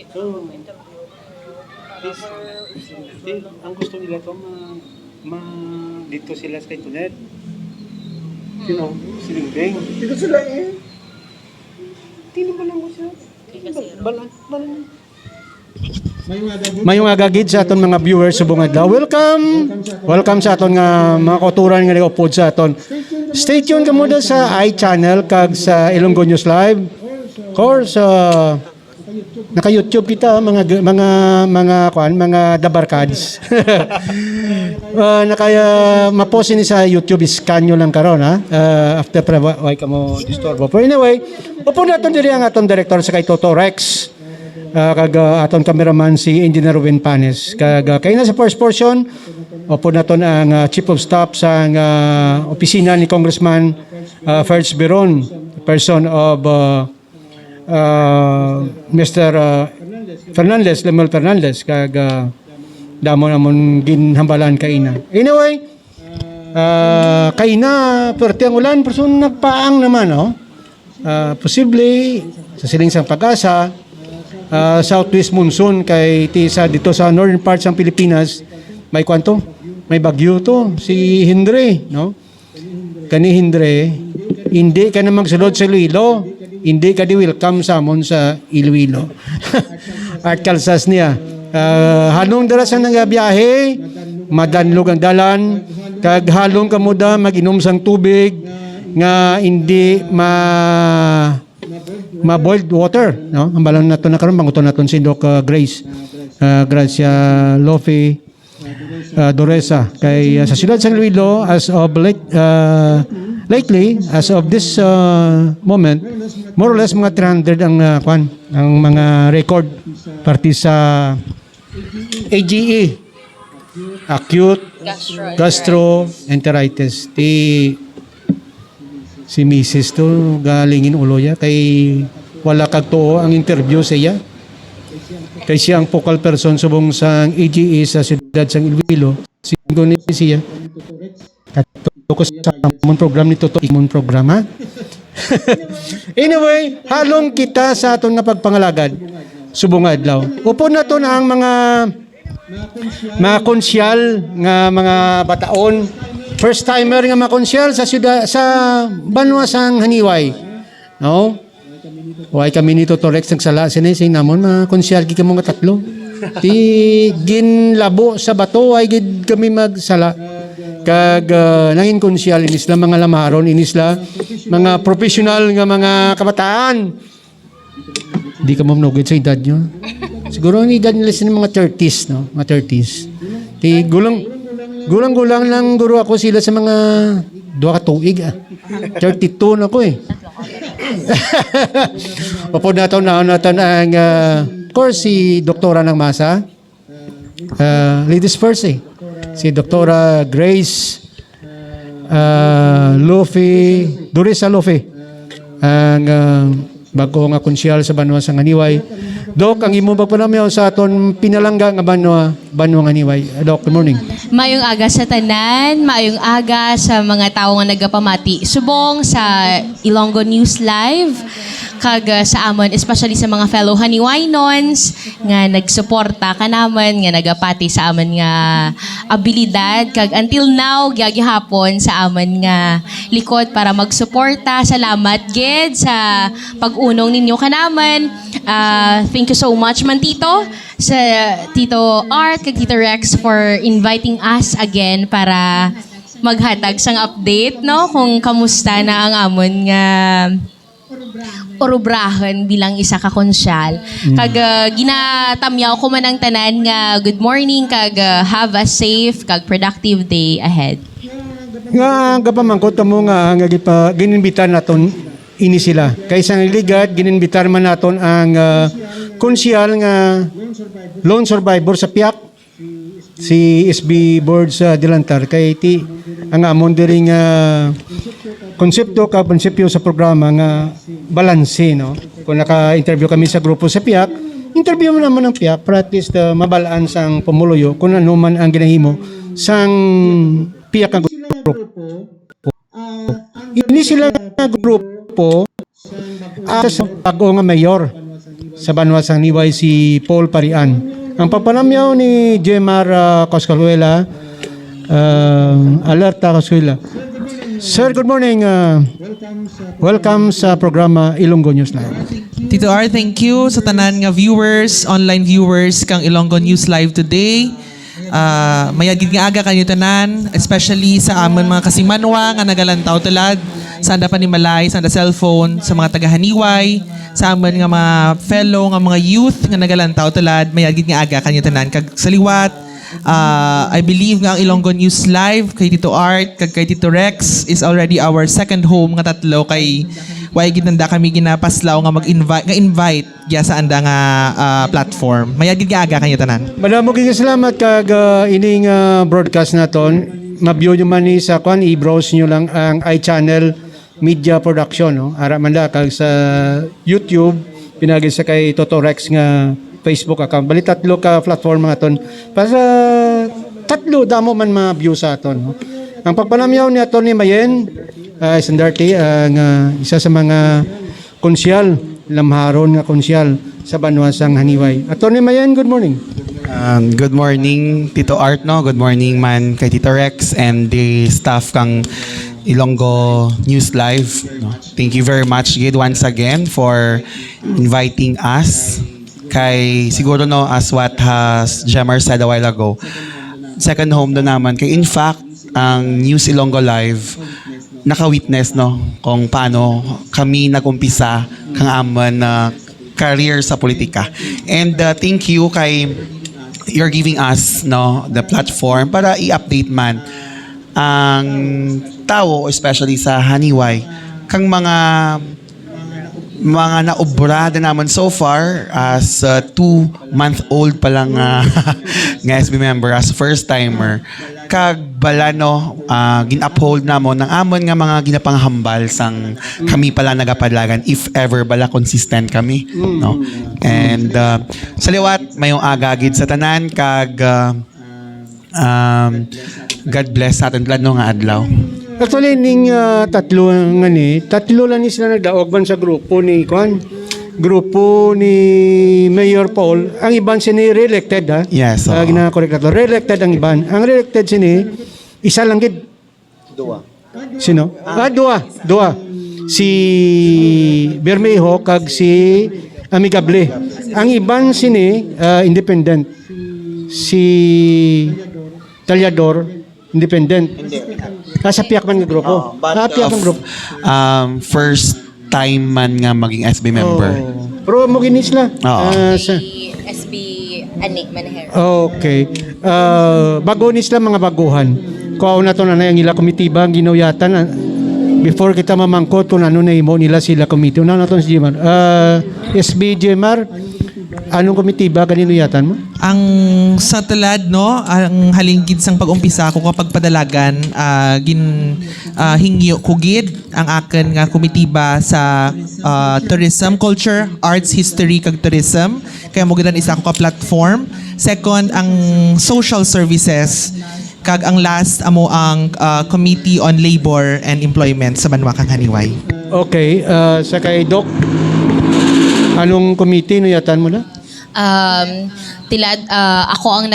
So, ang gusto nila to dito sila sa internet. Sino? Si Lingbeng. Dito sila eh. Tino ba lang ko siya? Balan. Mayong agagid sa aton mga viewers subong adlaw. Welcome sa aton nga mga kauturan nga nag-upload sa aton. Stay tuned kamo sa iChannel kag sa Ilonggo News Live. Of course, naka-YouTube kita mga dabarkads. Nakaya ma-post ni sa YouTube scan nyo lang karon ha. After why ka mo disturbo. But anyway, upo naton diri ang aton director sa kay Toto Rex. Kag aton cameraman si Engineer Win Panes. Kag kay na sa first portion, upo naton ang Chief of Staff sa opisina ni Congressman Ferds Biron, person of Mr. Fernandez, Lemuel Fernandez, kag damo namon ginhambalan kaina. Anyway, kaina perti ang ulan, person nagpaang naman, no? Posible sa siling sang pag-asa, southwest monsoon kay tisa dito sa northern parts ng Pilipinas, may kwanto? May bagyo to, si Hindre, no? Kani Hindre, hindi ka na magsulod sa Iloilo, hindi ka di welcome sa amon sa Iloilo. At kalsas niya. Halong dara sa nagabiyahe, madanlog ang dalan, kag halong kamuda mag-inom sang tubig nga hindi ma-boiled water, no? Ang balang nato na karon banguton naton si Doc Grace. Gracia Lofi Doresa kay sa siyudad sang Iloilo as of lately, as of this moment, more or less mga 300 ang ang mga record party sa AGE, acute gastroenteritis. Si Mrs. to galingin ulo ya kay wala kag tuo ang interview siya. Kay siya ang focal person subong sang AGE sa siyudad sang Iloilo. Sigo ni siya. Ko sa amon program nito to imon programa. Anyway, halong kita sa aton nga pagpangalagad subong adlaw. Upo naton ang mga konsyal nga mga bataon, first timer nga mga konsyal sa siyudad sa banwa sang Haniway. No? Way kami nito to Rex nagsala sinay namon mga konsyal gi kamo nga tatlo. Ti ginlabo sa bato ay gid kami magsala. Kag nangin konsyal inis la mga lamaron, inis la mga professional nga mga kabataan. Di ka mamnugid sa edad nyo. Siguro ang edad nila sila mga 30s, no? Mga 30s. Di gulang lang guro ako sila sa mga 2 ka tuig. 32 na ako eh. Upod natin ang of course si Doktora ng Masa. Ladies first eh. Si Doktora Grace Doresa Lofi ang bago nga konsyal sa Banwa sa Haniway. Dok, ang imo pagpanamyaw sa aton pinalangga nga Banwa nga Haniway. Dok, good morning. Mayong aga sa tanan, mayong aga sa mga tao nga nagapamati. Subong sa Ilonggo News Live, kag sa amon, especially sa mga fellow Haniwaynons nga nagsuporta ka naman, nga nagapati sa amon nga abilidad, kag until now, gyagihapon sa amon nga likod para magsuporta. Salamat, Ged, sa pag-unong ninyo ka naman. Thank you so much, man, Tito, sa Tito Art, kag Tito Rex for inviting us again para maghatag sang update, no? Kung kamusta na ang amon nga orubrahan bilang isa ka konsyal. Kag ginatamyaw ko man ang tanan nga good morning, kag have a safe kag productive day ahead. Nga gapamangkot mo nga gininbitan naton ini sila. Kaysa ligad gininbitar man naton ang konsyal nga lone survivor sa PIAC, si SB Board sa Dilantar kay ti ang amon diri nga konsepto sa programa nga balanse, no? Kung naka-interview kami sa grupo sa PIAC, interview mo naman ng PIAC para at least mabalaan sang pumuluyo kung ano man ang ginahimo sang PIAC ang grupo. Ini sila nga grupo sa bago nga mayor sa Banwa Sang Haniway si Paul Parian. Ang papanamyaw ni Jemar Coscaluela, Alerta Coscaluela. Sir, good morning. Welcome sa programa Ilonggo News Live. Tito R, thank you sa tanan nga viewers, online viewers kang Ilonggo News Live today. Mayagid nga aga kanyo tanan, especially sa amon mga kasimanwa nga nagalantaw tulad sa anda panimalay, sa anda cellphone, sa mga taga-Haniway, sa amon nga mga fellow nga mga youth nga nagalantaw tulad, mayagid nga aga kanyo tanan. Kag saliwat, I believe nga ang Ilonggo News Live kay Tito Art, kag kay Tito Rex is already our second home nga tatlo kay way ginanda kami ginapaslaw nga mag-invite ya sa anda nga platform. Mayagid nga aga kanyo tanan. Madamo kayong salamat kag ining broadcast naton. Ma-view nyo man ni sa kwan, i-browse nyo lang ang iChannel Media Production. No? Ara man da kag sa YouTube, pinagin sa kay Toto Rex nga Facebook account. Bali tatlo ka platform mga ton. Para tatlo damo man ma-view sa aton. No? Ang pagpanamyaw ni Atty. Mayen, Sandarte, ang isa sa mga konsyal, lamharon nga konsyal sa Banwa Sang Haniway. Atty. Mayen, good morning. Good morning, Tito Art, no? Good morning man kay Tito Rex and the staff kang Ilonggo News Live. No? Thank you very much, Gid, once again for inviting us. Kay siguro no, as what has Jemar said a while ago, second home na naman. Kay in fact, ang News Ilonggo Live, naka-witness no kung paano kami nagumpisa kang amon na career sa politika. And thank you kay you're giving us no the platform para i-update man ang tao, especially sa Haniway, kang mga naobra din naman so far as 2-month-old pa lang nga SB member, as first-timer. Kag bala no, gin-uphold namon ng amon nga mga ginapanghambal sang kami pala nagapadlagan if ever bala consistent kami. No? And sa liwat, mayong agagid sa tanan kag God bless sa atin no nga adlaw. Actually, ning tatlo nga ni, tatlo lang ni sila nagdaog ban sa grupo ni Kwan. Grupo ni Mayor Paul. Ang iban sini re-elected ha. Yes. Gina-correct na to. Re-elected ang iban. Ang re-elected sini, isa lang gid. Dua. Sino? Dua. Si Bermejo kag si Amigable. Ang iban sini, independent. Si Talyador, independent. Sa piyak man nga grupo. Piyak man grupo. First time man nga maging SB member. Pero mo ginis la. SB Ani Manahero. Okay. Bago ni sila mga baguhan. Kung na to na ang ila komitiba ang ginuyatan before kita mamangkot kung ano na imo nila sila komite. Una na to si Jemar. SB Jemar, anong komitiba kanino yatan mo? Ang sa tulad no, ang halingkid sang pag-umpisa ko kapag padalagan hingyo kugid ang akin nga komitiba sa tourism, culture, arts, history kag tourism. Kaya mo gidan isa ko ka platform. Second, ang social services kag ang last amo ang Committee on Labor and Employment sa Banwa kang Haniway. Okay, sa kay Doc, anong committee no yatan mo na? Ako ang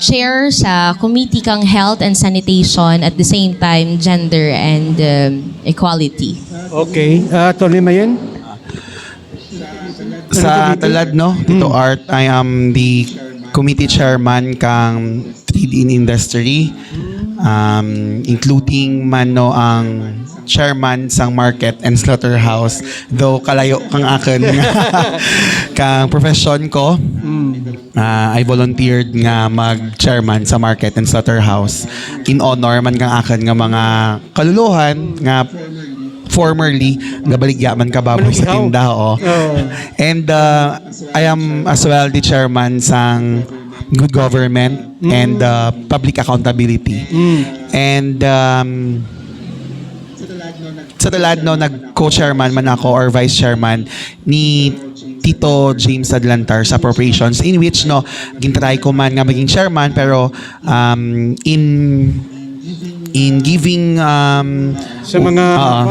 share sa committee kang health and sanitation, at the same time gender and equality. Okay, Atty. Mayen? Sa talad no, Tito Art, I am the committee chairman kang Trade in Industry, including man no ang chairman sang Market and Slaughterhouse, though kalayo kang akin kang profession ko. I volunteered nga mag-chairman sa Market and Slaughterhouse in honor man kang akin nga mga kaluluhan nga formerly nabaligya man kababoy sa tinda. And I am as well the chairman sang Good Government and Public Accountability. And sa talad no, nag-co-chairman man ako or vice-chairman ni Tito James Adlantar sa appropriations, in which no, gintry ko man nga maging chairman pero in in giving Sa mga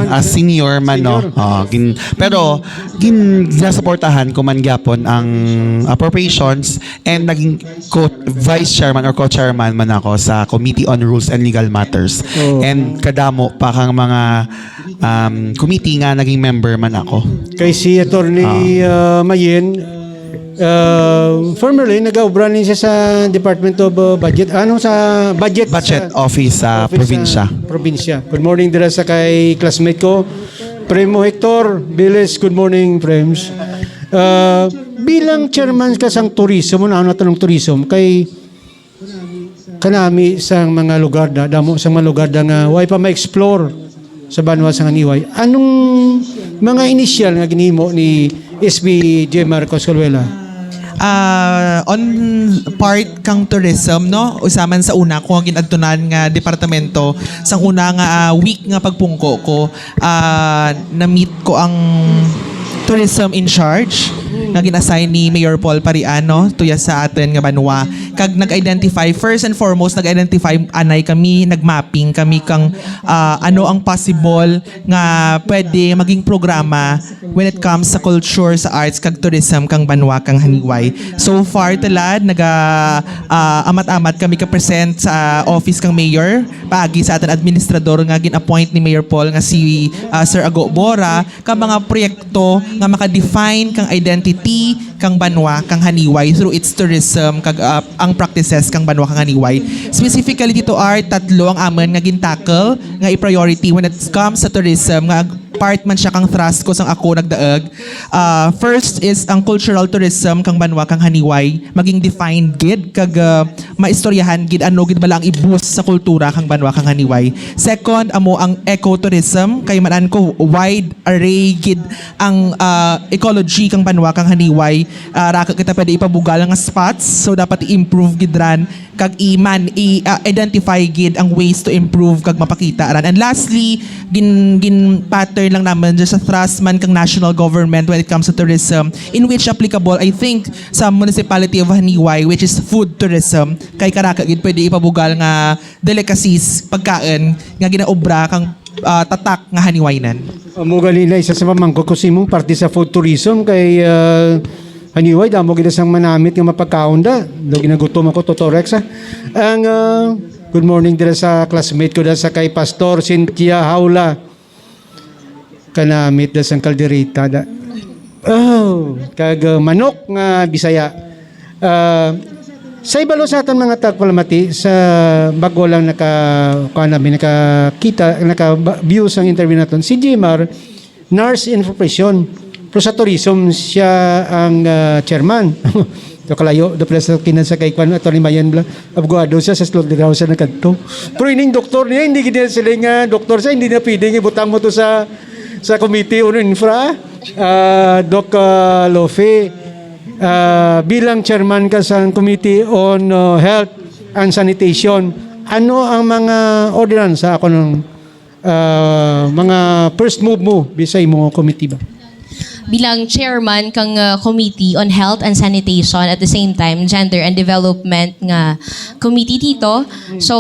as senior man no. Pero ginasuportahan ko man gyapon ang appropriations and naging vice chairman or co-chairman man ako sa Committee on Rules and Legal Matters. And kadamo pa kang mga committee nga naging member man ako. Kay si Attorney Mayen, formerly nag-aubra rin siya sa Department of Budget. Sa budget Office sa probinsya. Good morning dira sa kay classmate ko, Primo Hector Biles. Good morning, Prems. Bilang chairman ka sang tourism, ano tanong tourism, kay kanami sang mga lugar na, damo sang mga lugar na nga, why pa ma-explore sa Banwa sang Haniway. Anong mga initial nga ginimo ni SB J. Marcos Colwela? On part kang tourism, no? Usaman sa una ko ang ginadtunan nga departamento sang una nga week nga pagpungko ko, na-meet ko ang tourism in charge nga ginassign ni Mayor Paul Pariano tuya sa atin nga Banwa. Kag nag-identify, first and foremost, nag-identify anay kami, nag-mapping kami kang ano ang possible nga pwede maging programa when it comes sa culture, sa arts, kag tourism kang Banwa kang Haniway. So far talad, amat-amat kami ka-present sa office kang Mayor, paagi sa atin administrador nga gin-appoint ni Mayor Paul nga si Sir Ago Bora, ka mga proyekto nga maka-define kang identity kang Banwa kang Haniway through its tourism kag ang practices kang Banwa kang Haniway. Specifically dito are tatlo ang amon nga gintackle nga i-priority when it comes sa tourism nga part man siya kang thrust ko sang ako nagdaag. First is ang cultural tourism kang Banwa kang Haniway maging defined gid kag maistoryahan gid ano gid bala ang i-boost sa kultura kang Banwa kang Haniway. Second amo ang ecotourism kay manan ko wide array gid ang ecology kang Banwa kang Haniway. Raka kita pwede ipabugal nga spots so dapat i-improve gid ran kag i-identify gid ang ways to improve kag mapakita ran. And lastly, gin pattern lang naman dyan sa thrust man kang national government when it comes to tourism, in which applicable I think sa municipality of Haniway, which is food tourism. Kay karaka gid pwede ipabugal nga delicacies, pagkain nga ginaobra kang tatak nga Haniwaynan. Amo galila isa sa pamangko ko simong parte sa food tourism kay Haniway damo gid sang manamit nga mapagkaon da. Do ginagutom ako Totorex. Ang good morning dira sa classmate ko da sa kay Pastor Cynthia Haula. Kanamit da sang kalderita da. Kag manok nga Bisaya. Sa ibalo sa aton mga tagpalamati sa bago lang naka-view sang interview naton si Jimar nurse in profession pero sa tourism siya ang chairman. Do kalayo do pala sa kinasa kay kwan Atty. Mayen bla abogado siya sa Slot House sa nagkanto. Pero ining doktor niya hindi gid sila nga doktor sa hindi na pwedeng ibutang mo to sa Committee on Infra. Doc Lofe, bilang chairman ka sa Committee on Health and Sanitation, ano ang mga ordinance ako ng mga first move mo bisay mo committee ba? Bilang chairman kang Committee on Health and Sanitation, at the same time Gender and Development nga committee dito. So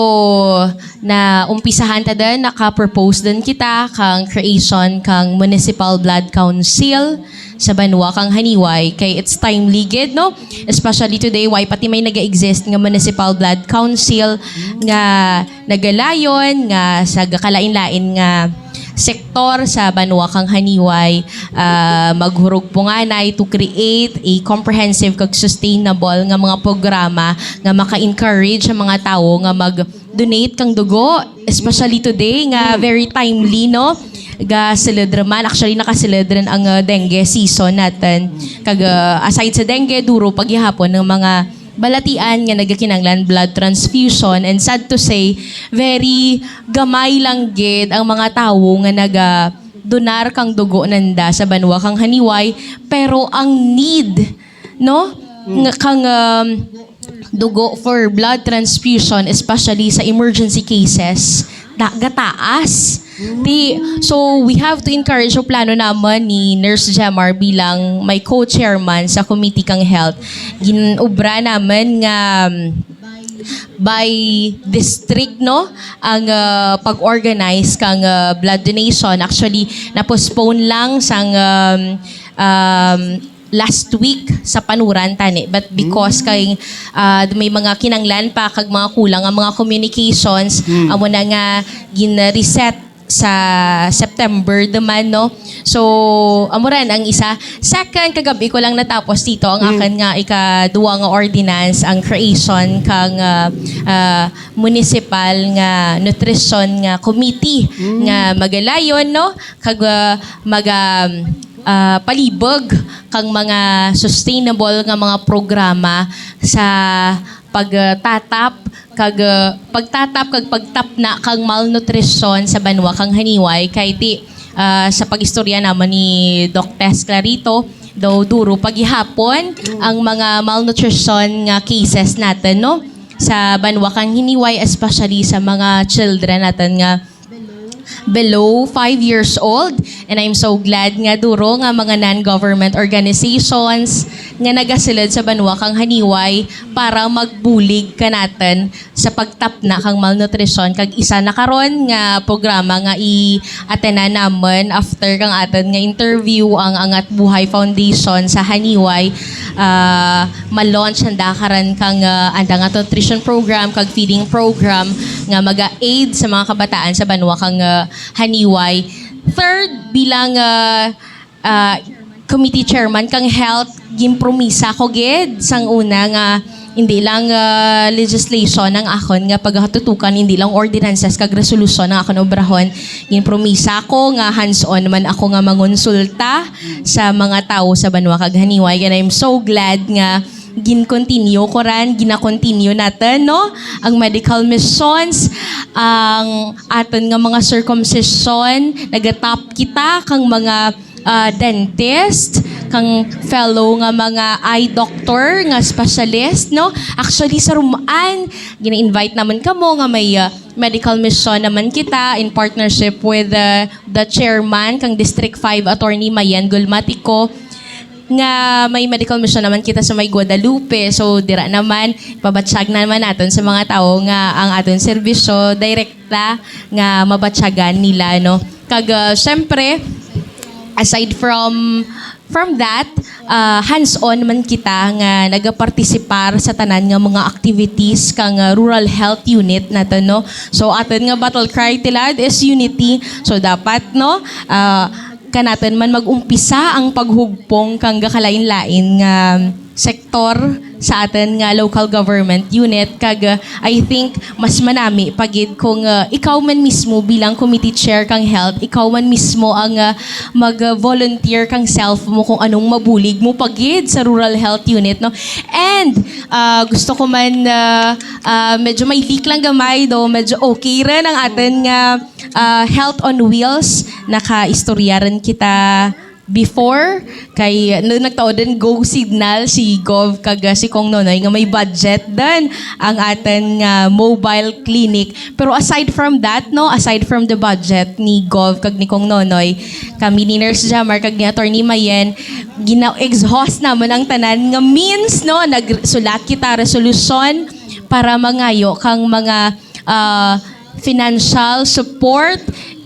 na umpisahan ta din, naka-propose din kita kang creation kang Municipal Blood Council sa Banwa kang Haniway kay it's timely gid, no? Especially today why pati may naga-exist nga Municipal Blood Council nga nagalayon nga sa kalain-lain nga sektor sa Banwa kang Haniway, maghurog po nga na to create a comprehensive kag sustainable nga mga programa nga maka-encourage ang mga tao nga mag-donate kang dugo, especially today nga very timely, no? Ga-celebran, actually naka-celebran ang dengue season natin. Kag aside sa dengue, duro paghihapon ng mga balatian nga nagakinanglan blood transfusion, and sad to say very gamay lang gid ang mga tawo nga donar kang dugo nanda sa Banwa kang Haniway, pero ang need, no, nga kang dugo for blood transfusion especially sa emergency cases gataas. So we have to encourage yung plano naman ni Nurse Jemar bilang may co-chairman sa Committee kang Health. Ginobra naman nga by district no ang pag-organize kang blood donation. Actually na-postpone lang sang last week sa panuran tani, but because kay may mga kinanglan pa kag mga kulang ang mga communications amo na nga gin-reset sa September naman, no? So, amo ran ang isa. Second, kagabi ko lang natapos dito ang akin nga ikaduwa nga ordinance, ang creation kang municipal nga nutrition nga committee nga magalayon, no? Kag palibog kang mga sustainable nga mga programa sa pagtatap kag pagtapna kang malnutrition sa banwa kang Haniway kay ti sa pagistorya naman ni Doc Tess Clarito daw duro paghihapon ang mga malnutrition nga cases natin no sa banwa kang Haniway, especially sa mga children natin nga below 5 years old. And I'm so glad nga duro nga mga non-government organizations nga nagasilid sa banwa kang Haniway para magbulig ka natin sa pagtapna kang malnutrition. Kag isa na karon nga programa nga i-atenan namon after kang atin nga interview ang Angat Buhay Foundation sa Haniway. Ma-launch handa karan kang anda nga nutrition program kag feeding program nga maga-aid sa mga kabataan sa banwa kang Haniway. Third, bilang committee chairman kang health, gimpromisa ko gid sang una nga hindi lang legislation ang akon nga pagkatutukan, hindi lang ordinances kag resolusyon ang akon obrahon. Gimpromisa ko nga hands-on man ako nga mangonsulta sa mga tao sa banwa kag Haniway. And I'm so glad nga gin-continue ko ran, gina-continue natin, no? Ang medical missions, ang aton nga mga circumcision, nagatap kita kang mga dentist, kang fellow nga mga eye doctor, nga specialist, no? Actually, sa Rumaan, gina-invite naman kamo nga may medical mission naman kita in partnership with the chairman, kang District 5 Attorney Mayan Gulmatico, nga may medical mission naman kita sa may Guadalupe. So, dira naman, pabatsyag naman natin sa mga tao nga ang aton serbisyo, direkta nga mabatsyagan nila, no? Kag, syempre, aside from that, hands-on man kita nga nagapartisipar sa tanan nga mga activities kang rural health unit natin, no? So, aton nga battle cry tilad is unity. So, dapat, no, kanaton man mag-umpisa ang paghugpong kang gakalain-lain nga sektor sa atin nga local government unit. Kag I think mas manami pagid kung ikaw man mismo bilang committee chair kang health, ikaw man mismo ang mag-volunteer kang self mo kung anong mabulig mo pagid sa rural health unit, no? And gusto ko man medyo may leak lang gamay do, medyo okay rin ang atin nga Health on Wheels. Naka-istorya rin kita before kay nagtao din go signal si Gov kag si Kong Nonoy nga may budget din ang aten nga mobile clinic. Pero aside from that, no, aside from the budget ni Gov kag ni Kong Nonoy, kami ni Nurse Jamar kag ni Attorney Mayen gina-exhaust naman ang tanan nga means, no, nagsulat kita resolution para mangayo kang mga financial support,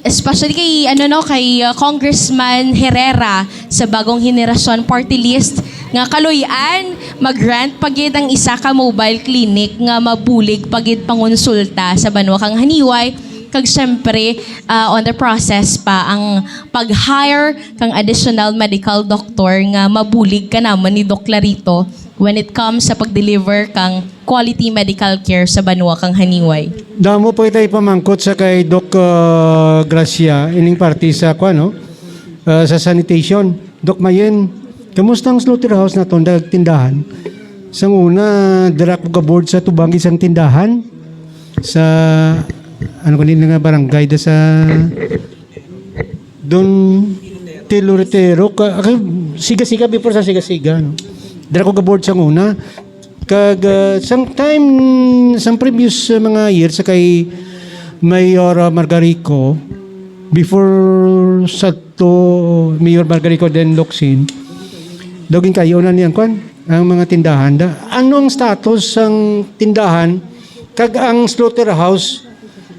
especially kay kay Congressman Herrera sa Bagong Henerasyon Party List nga kaluyan mag-grant pagid ang isa ka mobile clinic nga mabulig pagid pangonsulta sa banwa kang Haniway. Kag syempre on the process pa ang pag-hire kang additional medical doctor nga mabulig ka naman ni Doc Clarito when it comes sa pag-deliver kang quality medical care sa banwa kang Haniway. Damo po itay pamangkot sa kay Doc Gracia, ining party sa sa sanitation. Doc Mayen, kamusta ang slaughterhouse na to, tindahan? Sa una, dira ko ka-board sa tubang isang tindahan sa kanina nga barangay da sa Don Tiluritero, siga-siga before sa siga-siga, no? Dira ko ka-board sa una. Kag sometime sa previous mga years sa kay Mayor Margarico, before sa to Mayor Margarico then Locsin, doging kayo na niyan ang mga tindahan. Ano ang status ng tindahan Kag ang slaughterhouse,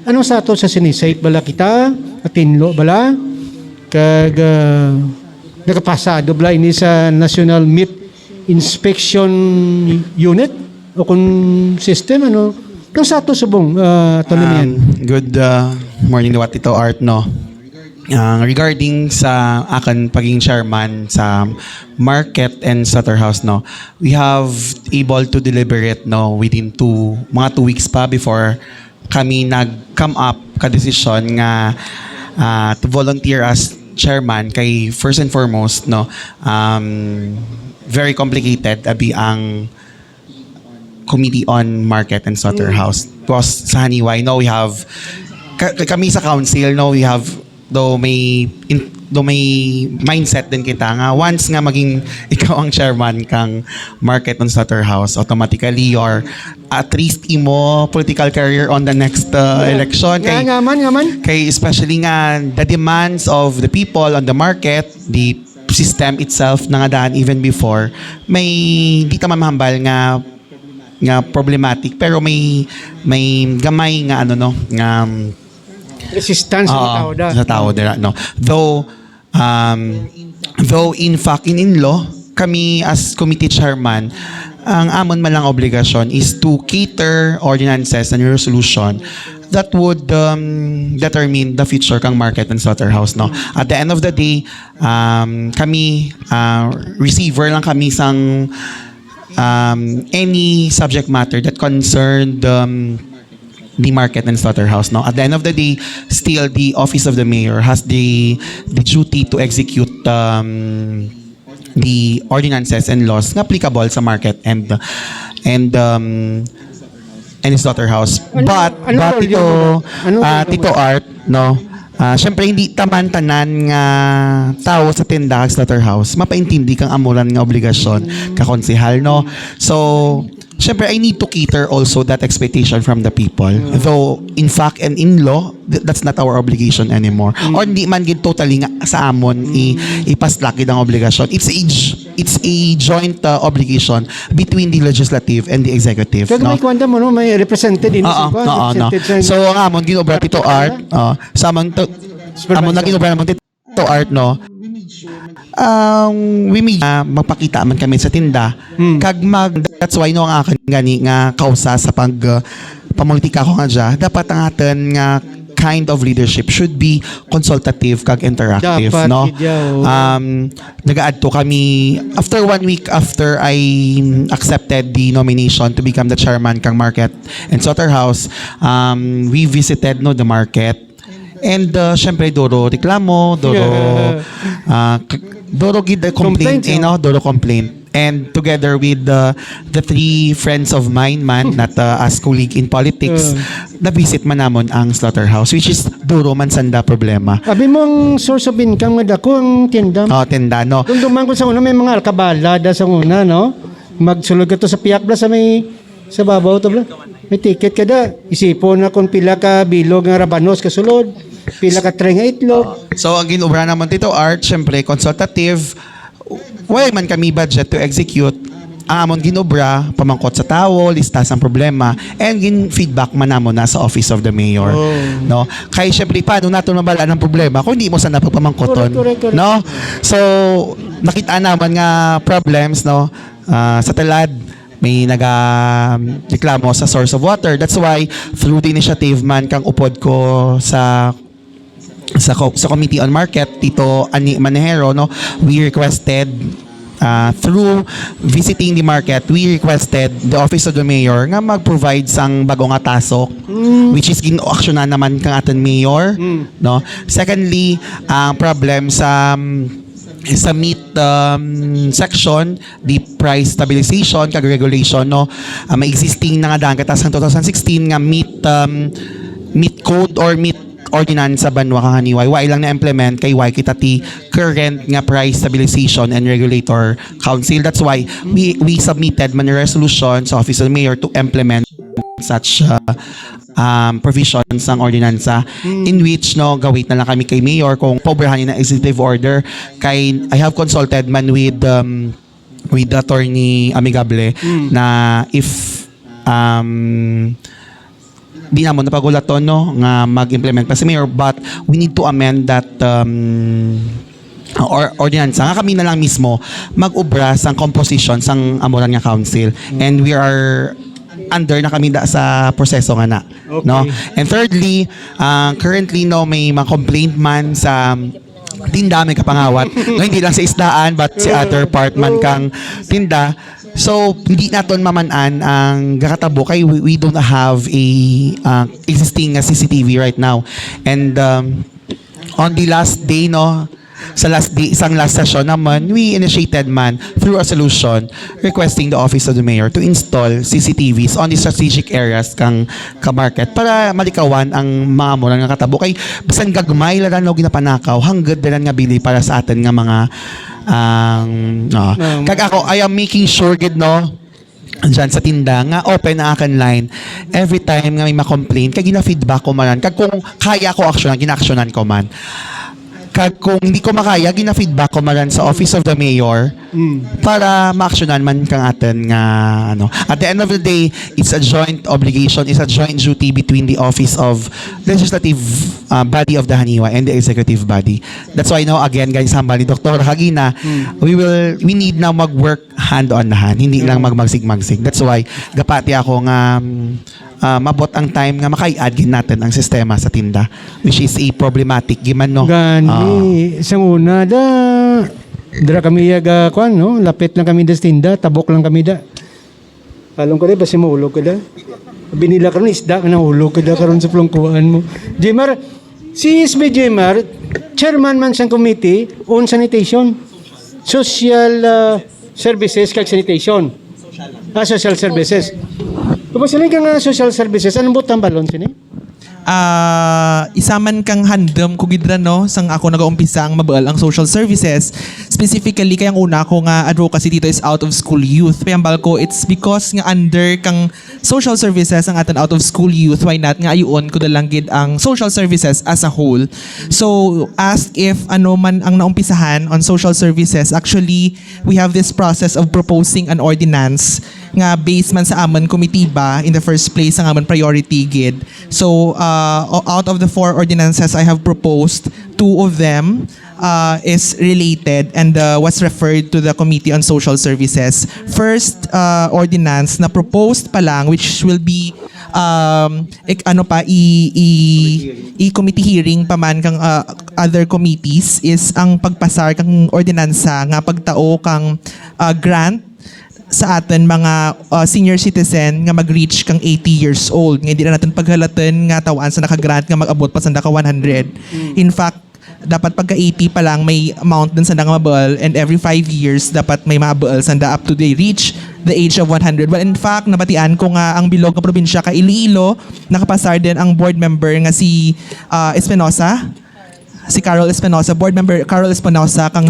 ano sa ato sa sinisate bala kita? Atinlo bala? Kag nakapasado bala ini sa National Meat Inspection Unit o kung system ano? Ano sa ato subong Good morning to Tito Art, no? Regarding sa akin pagiging chairman sa market and slaughterhouse, no, we have able to deliberate, no, within mga 2 weeks pa before kami nag-come up ka decision nga to volunteer as chairman kay first and foremost, no, very complicated abi ang Committee on Market and Slaughterhouse. Because sa Haniway, no, we have kami sa council, no, we have though may mindset din kita nga once nga maging ikaw ang chairman kang Market and Slaughterhouse, automatically your at least imo political career on the next election Ngaman. kay especially nga the demands of the people on the market, the system itself na nga daan even before may di ta mamahambal nga problematic pero may gamay nga ano no nga Resistance ng tao da. sa tao dira, no. Though in fact in law kami as committee chairman ang amon man lang obligasyon is to cater ordinances and resolution that would determine the future kang market and slaughterhouse, no. At the end of the day kami receiver lang kami sang any subject matter that concerned the market and slaughterhouse, no. At the end of the day, still the office of the mayor has the duty to execute the ordinances and laws na applicable sa market and slaughterhouse. But Tito Art, no. Syempre hindi taman tanan nga tao sa tindahan slaughterhouse mapaintindi kang amulan nga obligasyon ka konsehal, no. So syempre, I need to cater also that expectation from the people. Though, in fact, and in law, that's not our obligation anymore. Or hindi man gid totally nga sa amon ipaslakid ang obligasyon. It's a joint obligation between the legislative and the executive. Kag No? may kwanda mo no, may represented in No. So, ang amon ginobra Tito Art, sa amon na ginobra namon Tito Art, no, we may magpakita man kami sa tinda kag that's why no ang akin gani nga kausa sa pamulitika ko nga dya dapat ang atin nga kind of leadership should be consultative kag interactive, Dapat, no. Gidyaw. Nag-add to kami after 1 week after I accepted the nomination to become the chairman kang market and slaughterhouse. We visited no the market. And syempre duro reklamo, duro gid complaint, Complaints, duro complaint. And together with the 3 friends of mine man not as colleague in politics, na-visit man namon ang slaughterhouse which is duro man sanda problema. Abi mo ang source of income nga dako ang tinda. Tinda, no. Kung duman ko sa una may mga alkabala da sa una, no? Magsulod ka to sa piyak bla sa babaw to bla. May ticket ka da. Isipon na kung pila ka bilog nga rabanos kasulod. Pila ka tray nga itlog. So ang ginobra naman Tito Art, syempre consultative. Why man kami budget to execute? Ang amon ginobra, pamangkot sa tao, listas ang problema, and feedback man namon na sa office of the mayor. No? Kaya syempre, paano natin mabalaan ang problema kung hindi mo sana pagpamangkoton? Correct. No? So, nakita naman nga problems, no? Sa talad, may reklamo sa source of water. That's why, through the initiative man kang upod ko sa Committee on Market, Tito Ani Manejero, no, we requested through visiting the market, we requested the office of the mayor nga mag-provide sang bago nga tasok, which is gino-actionan naman kang aton mayor, no. Secondly, ang problem sa meat section, the price stabilization kag regulation, no. May existing na nga daan katas ng 2016 nga meat code or meat ordinance sa Banwa kang Haniway. Why lang na-implement kay why kita ti current nga price stabilization and regulator council. That's why we submitted man a resolution sa Office of the Mayor to implement such provisions ng ordinansa in which no gawit na lang kami kay Mayor kung pobrahan na executive order kay I have consulted man with Attorney Amigable na if di na mo napagulaton no nga mag-implement pa si Mayor, but we need to amend that or ordinance nga kami na lang mismo mag-ubra sang composition sang amuran nga council, and we are under na kami sa proseso nga na, no. And thirdly, currently no may mga complaint man sa tinda, may kapangawat no, hindi lang sa isdaan but sa other part man kang tinda. So, hindi naton mamanan ang gakatabo kay we don't have a existing CCTV right now. And on the last day, no, sa last day, isang last session naman, we initiated man through a solution requesting the Office of the Mayor to install CCTVs on the strategic areas kang ka-market para malikawan ang mga murang nga katabo. Kay bisan gagmay lang no ginapanakaw, hanggad din nga bili para sa atin nga mga kag ako, I am making sure gid no dyan sa tinda nga open na akan line every time nga may ma-complain kag gina-feedback ko man kag kung kaya ko aksyonan gina-aksyonan ko man, kag kung hindi ko makaya gina-feedback ko man sa Office of the Mayor para ma-aksyonan man kang atin nga ano. At the end of the day, it's a joint obligation, it's a joint duty between the Office of Legislative Body of the Haniwa and the Executive Body. That's why now again guys, hambal ni Dr. Hagina, we need now mag-work hand on hand, hindi lang magmagsig-magsig. That's why gapati ako nga mabot ang time nga makaiad gin natin ang sistema sa tinda, which is a problematic giman no. Gani, sa una dra kami yaga kwan no, lapit lang kami das tinda, tabok lang kami da. Along ka da basi maulog ka da. Binila karon isda nga nahulog ka da karon sa plungkuan mo. Jemar, si SB Jemar, chairman man sang committee on sanitation, social services kag sanitation. Social services. Tapos sila ka nga social services, anong butang balon sini? Isaman kang handom ko gidra no sang ako nagaumpisa ang mabaal ang social services, specifically kayang una ko nga advocacy dito is out of school youth. Payambal ko it's because nga under kang social services ang atan out of school youth, why not nga ayun ko dalang gid ang social services as a whole. So ask if ano man ang naumpisahan on social services, actually we have this process of proposing an ordinance nga based man sa amon komitiba in the first place ang amon priority gid. So out of the 4 ordinances I have proposed, 2 of them is related and was referred to the Committee on Social Services. First ordinance na proposed pa lang, which will be i-committee hearing pa man kang other committees, is ang pagpasar kang ordinansa nga pagtao kang grant sa atin mga senior citizen nga mag-reach kang 80 years old. Nga hindi na natin paghalatan nga tawaan sa nakagrant nga mag-abot pa sa naka 100. In fact, dapat pagka 80 pa lang may amount din sa nakamabaal, and every 5 years dapat may mabaal sa up to they reach the age of 100. Well, in fact, nabatian ko nga ang bilog ng probinsya ka Iloilo, nakapasar din ang board member nga si Espinosa. Si Carol Espinosa, board member Carol Espinosa, kang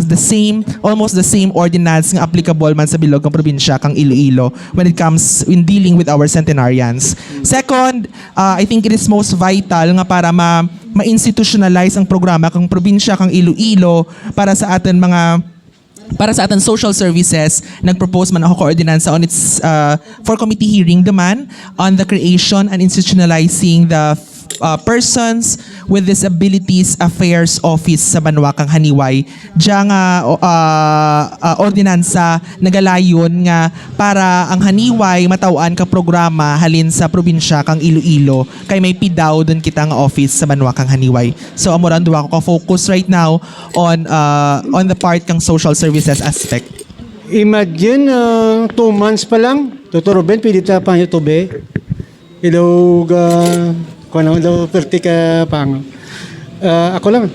almost the same ordinance nga applicable man sa bilog ng probinsya kang Iloilo when it comes in dealing with our centenarians. Second, I think it is most vital nga para ma-institutionalize ang programa kang probinsya kang Iloilo para sa atin social services. Nag-propose man ako ordinansa on its for committee hearing naman on the creation and institutionalizing the Persons with Disabilities Affairs Office sa Banwa kang Haniway. Diya nga ordinansa nagalayon nga para ang Haniway matawaan ka programa halin sa probinsya kang Iloilo kay may pidaw doon kita nga office sa Banwa kang Haniway. So amuran duwa ko focus right now on the part kang social services aspect. Imagine 2 months pa lang, Dr. Ruben, pwede ta pa YouTube. Ilog kuno daw perti ka pang ako lang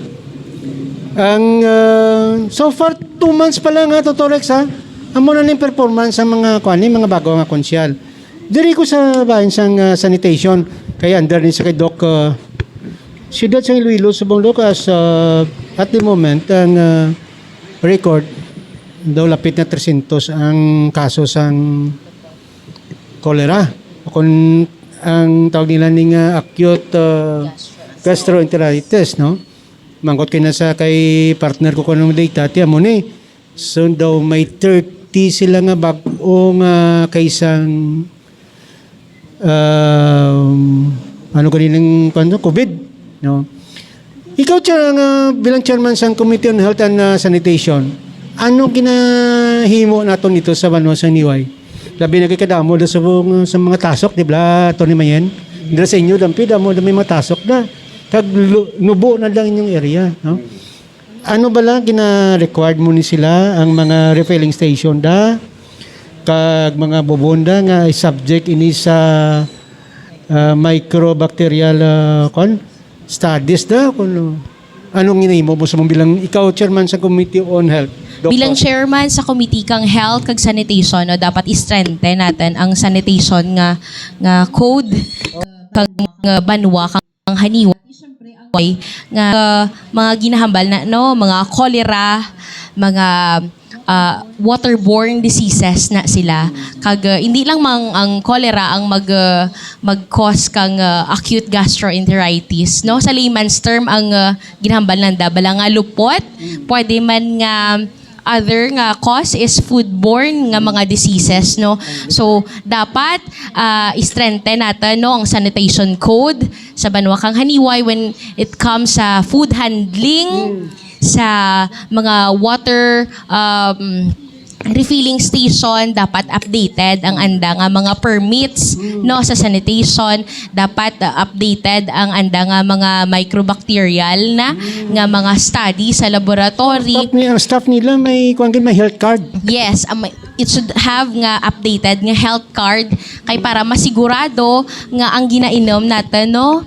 ang so far 2 months pa lang ha, Dr. Rex ha, amo na ning performance sa mga mga bago nga konsyal diri ko sa bahin sang sanitation kaya under ni sa kay Doc siyudad sa Iloilo subong Lucas at the moment ang record daw lapit na 300 ang kaso sang cholera kung ang tawag nila ning acute gastroenteritis, no? Mangkot kina sa kay partner ko kanong data ti amo ni. So daw may 30 sila nga bag-o nga kaysang ano kanilang COVID, no? Ikaw bilang chairman sa Committee on Health and Sanitation, ano ginahimo naton dito sa Banwa sa Haniway? Labi na kay kadamo da sa mga tasok, di ba, Tony Mayen? Dila sa inyo dampi damo may mga tasok na. Kag nubo na lang inyong area, no? Ano ba lang gina-required mo ni sila ang mga refilling station da? Kag mga bubonda nga subject ini sa microbacterial studies da kuno anong ginahimo mo sa mong bilang ikaw chairman sa Committee on Health? Dr. Bilang chairman sa committee kang health kag sanitation, no, dapat i-strengthen natin ang sanitation nga code kag banwa kang Haniway nga mga ginahambal na no, mga cholera, mga waterborne diseases na sila. Kag hindi lang ang cholera ang mag-cause kang acute gastroenteritis, no? Sa layman's term ang ginahambal nanda bala nga lupot, pwede man nga other nga cause is foodborne nga mga diseases, no? So dapat i-strengthen natin no ang sanitation code sa Banwa kang Haniway when it comes sa food handling, sa mga water refilling station, dapat updated ang anda nga mga permits no sa sanitation, dapat updated ang anda nga mga microbacterial na nga mga study sa laboratory. Ang staff nila may health card. Yes, it should have nga updated nga health card kay para masigurado nga ang ginainom natin no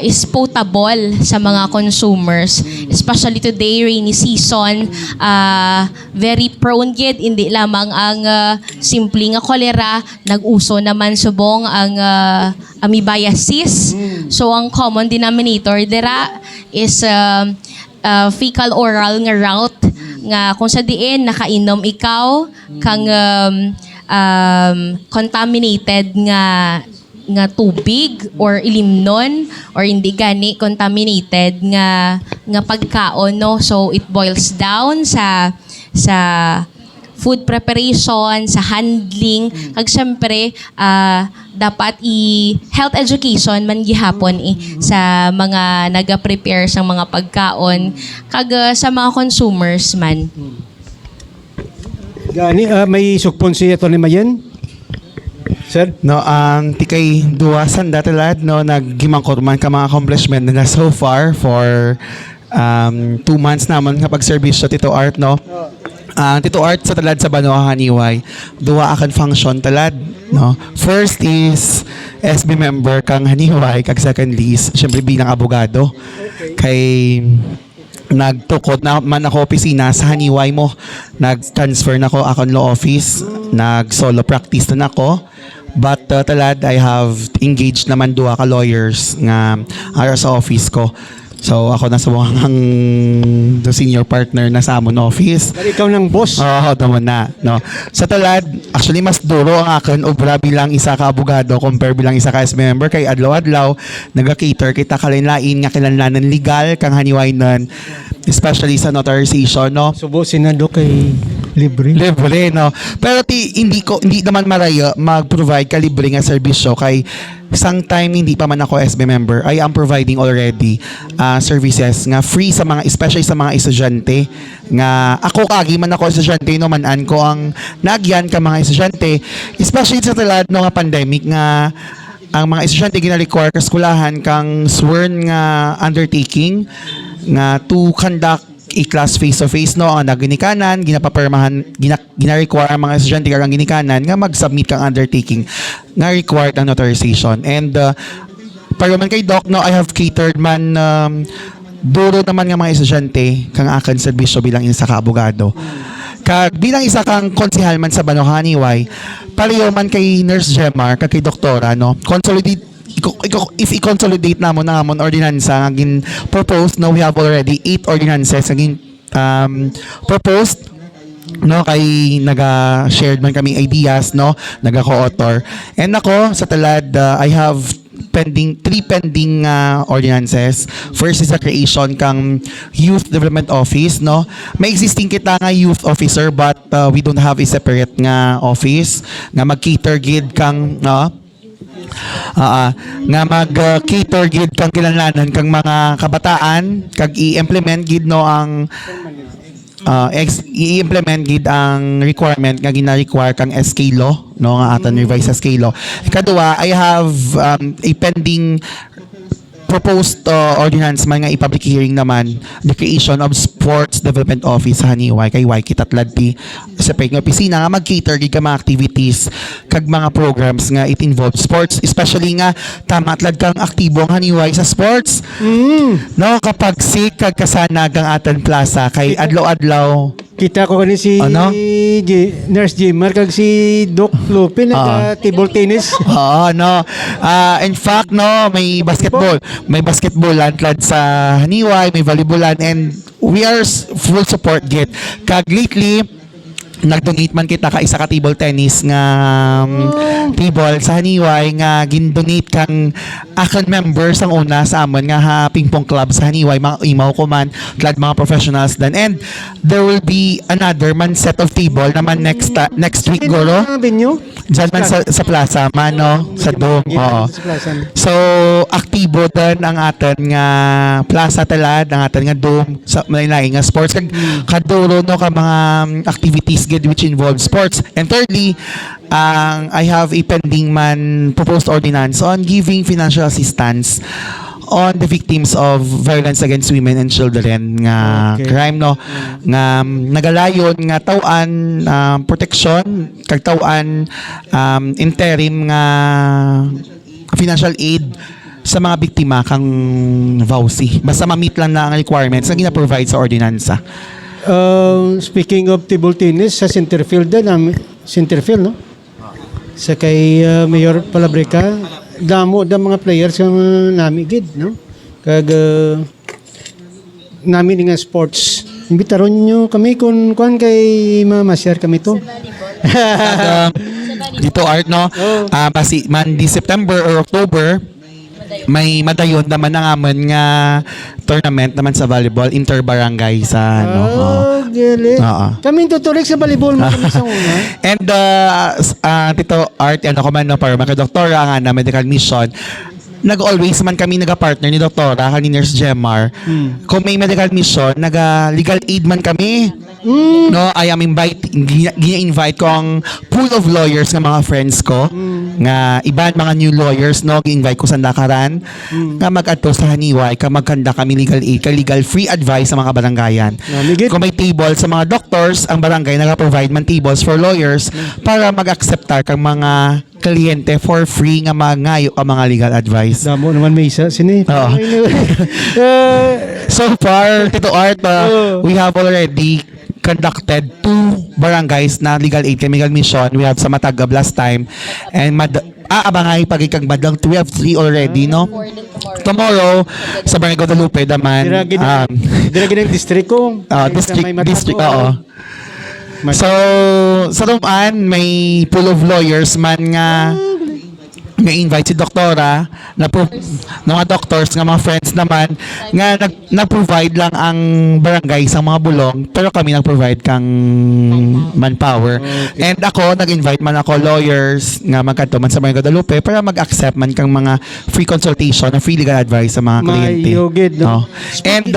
is potable sa mga consumers, especially today rainy season, very prone gid hindi lamang ang simple nga cholera, nag-uso naman subong ang amoebiasis. So ang common denominator dira is fecal oral nga route nga kung sa diin nakainom ikaw kang contaminated nga tubig or ilimnon or hindi gani contaminated nga pagkaon, no? So it boils down sa food preparation, sa handling, kag syempre dapat health education man gihapon sa mga naga-prepare sa mga pagkaon kag sa mga consumers man. Gani may sukpon si Tony Mayen? Sir? No, ang tikay duwasan datalad no naghimangkot man ka mga accomplishment na so far for 2 months naman kapag serbisyo Tito Art no. Tito Art sa talad sa Banwa Haniway, duwa akan function talad no. First is SB member kang Haniway, kag secondly is syempre bilang abogado. Kay nagtukod na man ako opisina sa Haniway mo, nag-transfer na ko akong law office, nag-solo practice na ako. But talad, I have engaged naman duha ka lawyers nga ara sa office ko. So ako na sa ang the senior partner na sa amon office. Dali ikaw ng boss. Oo, tama na. No. Sa talad, actually mas duro ang akin obra bilang isa ka abogado compare bilang isa ka SB member kay adlaw-adlaw naga-cater kita kalinlain nga kinahanglanan legal kang Haniway nun, especially sa notarization, no. Subo sinado kay libre. Libre, no. Pero hindi naman maraya mag-provide ka libre nga serbisyo kay isang time hindi pa man ako SB member, I am providing already services nga free sa mga, especially sa mga estudyante nga ako kagi man ako estudyante no, manan ko ang nagyan ka mga estudyante, especially sa talad no nga pandemic nga ang mga estudyante gina-require ka skulahan kang sworn nga undertaking nga to conduct i-class face-to-face no ang naginikanan, ginapapermahan, gina-require ang mga estudyante karang ginikanan nga mag-submit kang undertaking nga required ang notarization. And para man kay Doc, no, I have catered man duro naman nga mga estudyante kang akan serbisyo bilang isa ka abogado. Kag bilang isa kang konsehal man sa Banwa Haniway, pareho man kay Nurse Gemar kag kay Doktora, no, consolidate if i-consolidate namon ang amon ordinansa nga gin proposed, no, we have already 8 ordinances nga proposed no, kay naga-shared man kami ideas, no, naga-co-author. And ako sa talad, I have 3 pending ordinances. First is the creation kang Youth Development Office, no. May existing kita nga youth officer but we don't have a separate nga office nga mag-cater gid kang nga mag-cater gid kang kinahanglanon kang mga kabataan kag i-implement gid no ang i-implement gid ang requirement nga gina-require kang SK law no nga aton revised SK law. Ikaduha, I have a pending proposed ordinance man nga i-public hearing naman the creation of Sports Development Office sa Haniway kay Waikit at Ladpi sa nga opisina nga mag-cater gid ka mga activities kag mga programs nga it involves sports, especially nga tama at lad kang aktibo ang Haniway sa sports. No, kapag kag kasanag ang aton plaza kay adlaw-adlaw Kita ko kani si Ano? Nurse Jimmer kag si Doc Lupin nagka-table tennis. Oo, no. In fact, no, may basketball. May basketball lad sa Haniway, may volleyballan, and we are full support git. Kag lately, nag-donate man kita ka isa ka table tennis nga table sa Haniway nga gin-donate kang akon members ang una sa amon nga ping pong club sa Haniway, mga imaw ko man glad mga professionals dan, and there will be another man set of table naman next week guro Venue? dyan man sa plaza man no sa Dome. Oo. Sa plaza. So aktibo din ang aton nga plaza talad, ang aton nga Dome sa malaylay nga sports kag kaduro no ka mga activities gid which involve sports. And thirdly, I have a pending man proposed ordinance on giving financial assistance on the victims of violence against women and children nga crime no nga nagalayon nga tawan protection kag tawan interim nga financial aid sa mga biktima kang VAUSI basta ma-meet lang na ang requirements na gina-provide sa ordinansa. Speaking of table tennis sa Centerfield Centerfield no? Sa kay Mayor Palabreca, damo mga players nga nami gid no? Kag nami nga sports. Imbitaron nyo kami kung kay ma-share kami to. Dito Art no, basi man di September or October may madayon naman ang amon nga tournament naman sa volleyball inter-barangay sa ano. Galing. Oo. Kami tutulik sa volleyball mo kami sa una. And Tito Art, ano ko man no, para maka-doktora nga na medical mission, nag-always man kami naga-partner ni Doktora, ni Nurse Jemmar. Kung may medical mission, naga-legal aid man kami. No, I am gina-invite ko ang pool of lawyers nga mga friends ko. Nga iban mga new lawyers, no, gi-invite ko sa Dakaran. Nga mag-adto sa Haniway, ka magkanda kami legal aid, ka legal free advice sa mga barangayan. Kung may table sa mga doctors, ang barangay naga-provide man tables for lawyers para mag-acceptar kang mga kliyente for free nga mangayo ang mga legal advice. Damo naman may isa sini. So far, Tito Art, we have already conducted 2 barangays na legal aid legal mission. We have sa Matagab last time, and abangay pagikag madang we have 3 already, no? Tomorrow sa Barangay Guadalupe naman. Dira ginang distrito. District, oo. So, sa Tuman, may pool of lawyers man nga invite si Doktora na mga doctors nga mga friends naman nga nag-provide lang ang barangay sa mga bulong pero kami nag-provide kang manpower. And ako, nag-invite man ako lawyers nga magkanto man sa Barangay Guadalupe para mag-accept man kang mga free consultation na free legal advice sa mga kliyente. No? And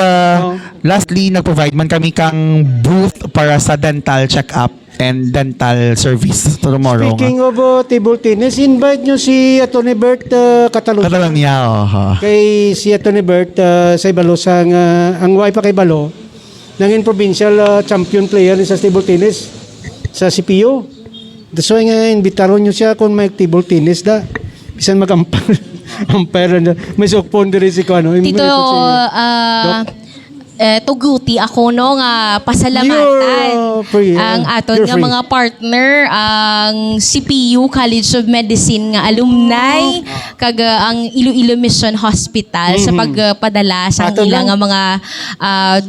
lastly, nag-provide man kami kang booth para sa dental check-up and dental service tomorrow. Speaking of table tennis, invite nyo si Atty. Bert Catalunya. Katalang niya, Kay si Atty. Bert sa Ibalo, ang wife pa kay Ibalo, nangin provincial champion player sa table tennis sa CPO. That's why nga, invitaron nyo siya kung may table tennis da. Bisan mag-ampar. Ampera na. May sukpon din si Kano. Tito, tuguti ako no nga pasalamatan ang aton nga mga partner ang CPU College of Medicine nga alumni kag ang Iloilo Mission Hospital sa pagpadala sa ilang nga mga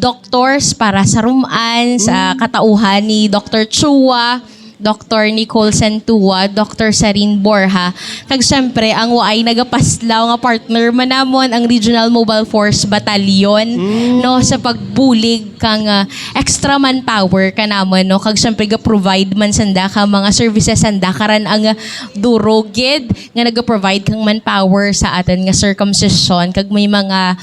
doctors para sa ruman sa katauhan ni Dr. Chua Dr. Nicole Santua, Dr. Sarin Borja, kag syempre ang waay nagapaslaw nga partner manamon ang Regional Mobile Force Battalion no sa pagbulig kang extra manpower kanamon no kag syempre ga-provide man sanda ka mga services sanda karan ang durogid nga naga-provide kang manpower sa atin nga circumcision kag may mga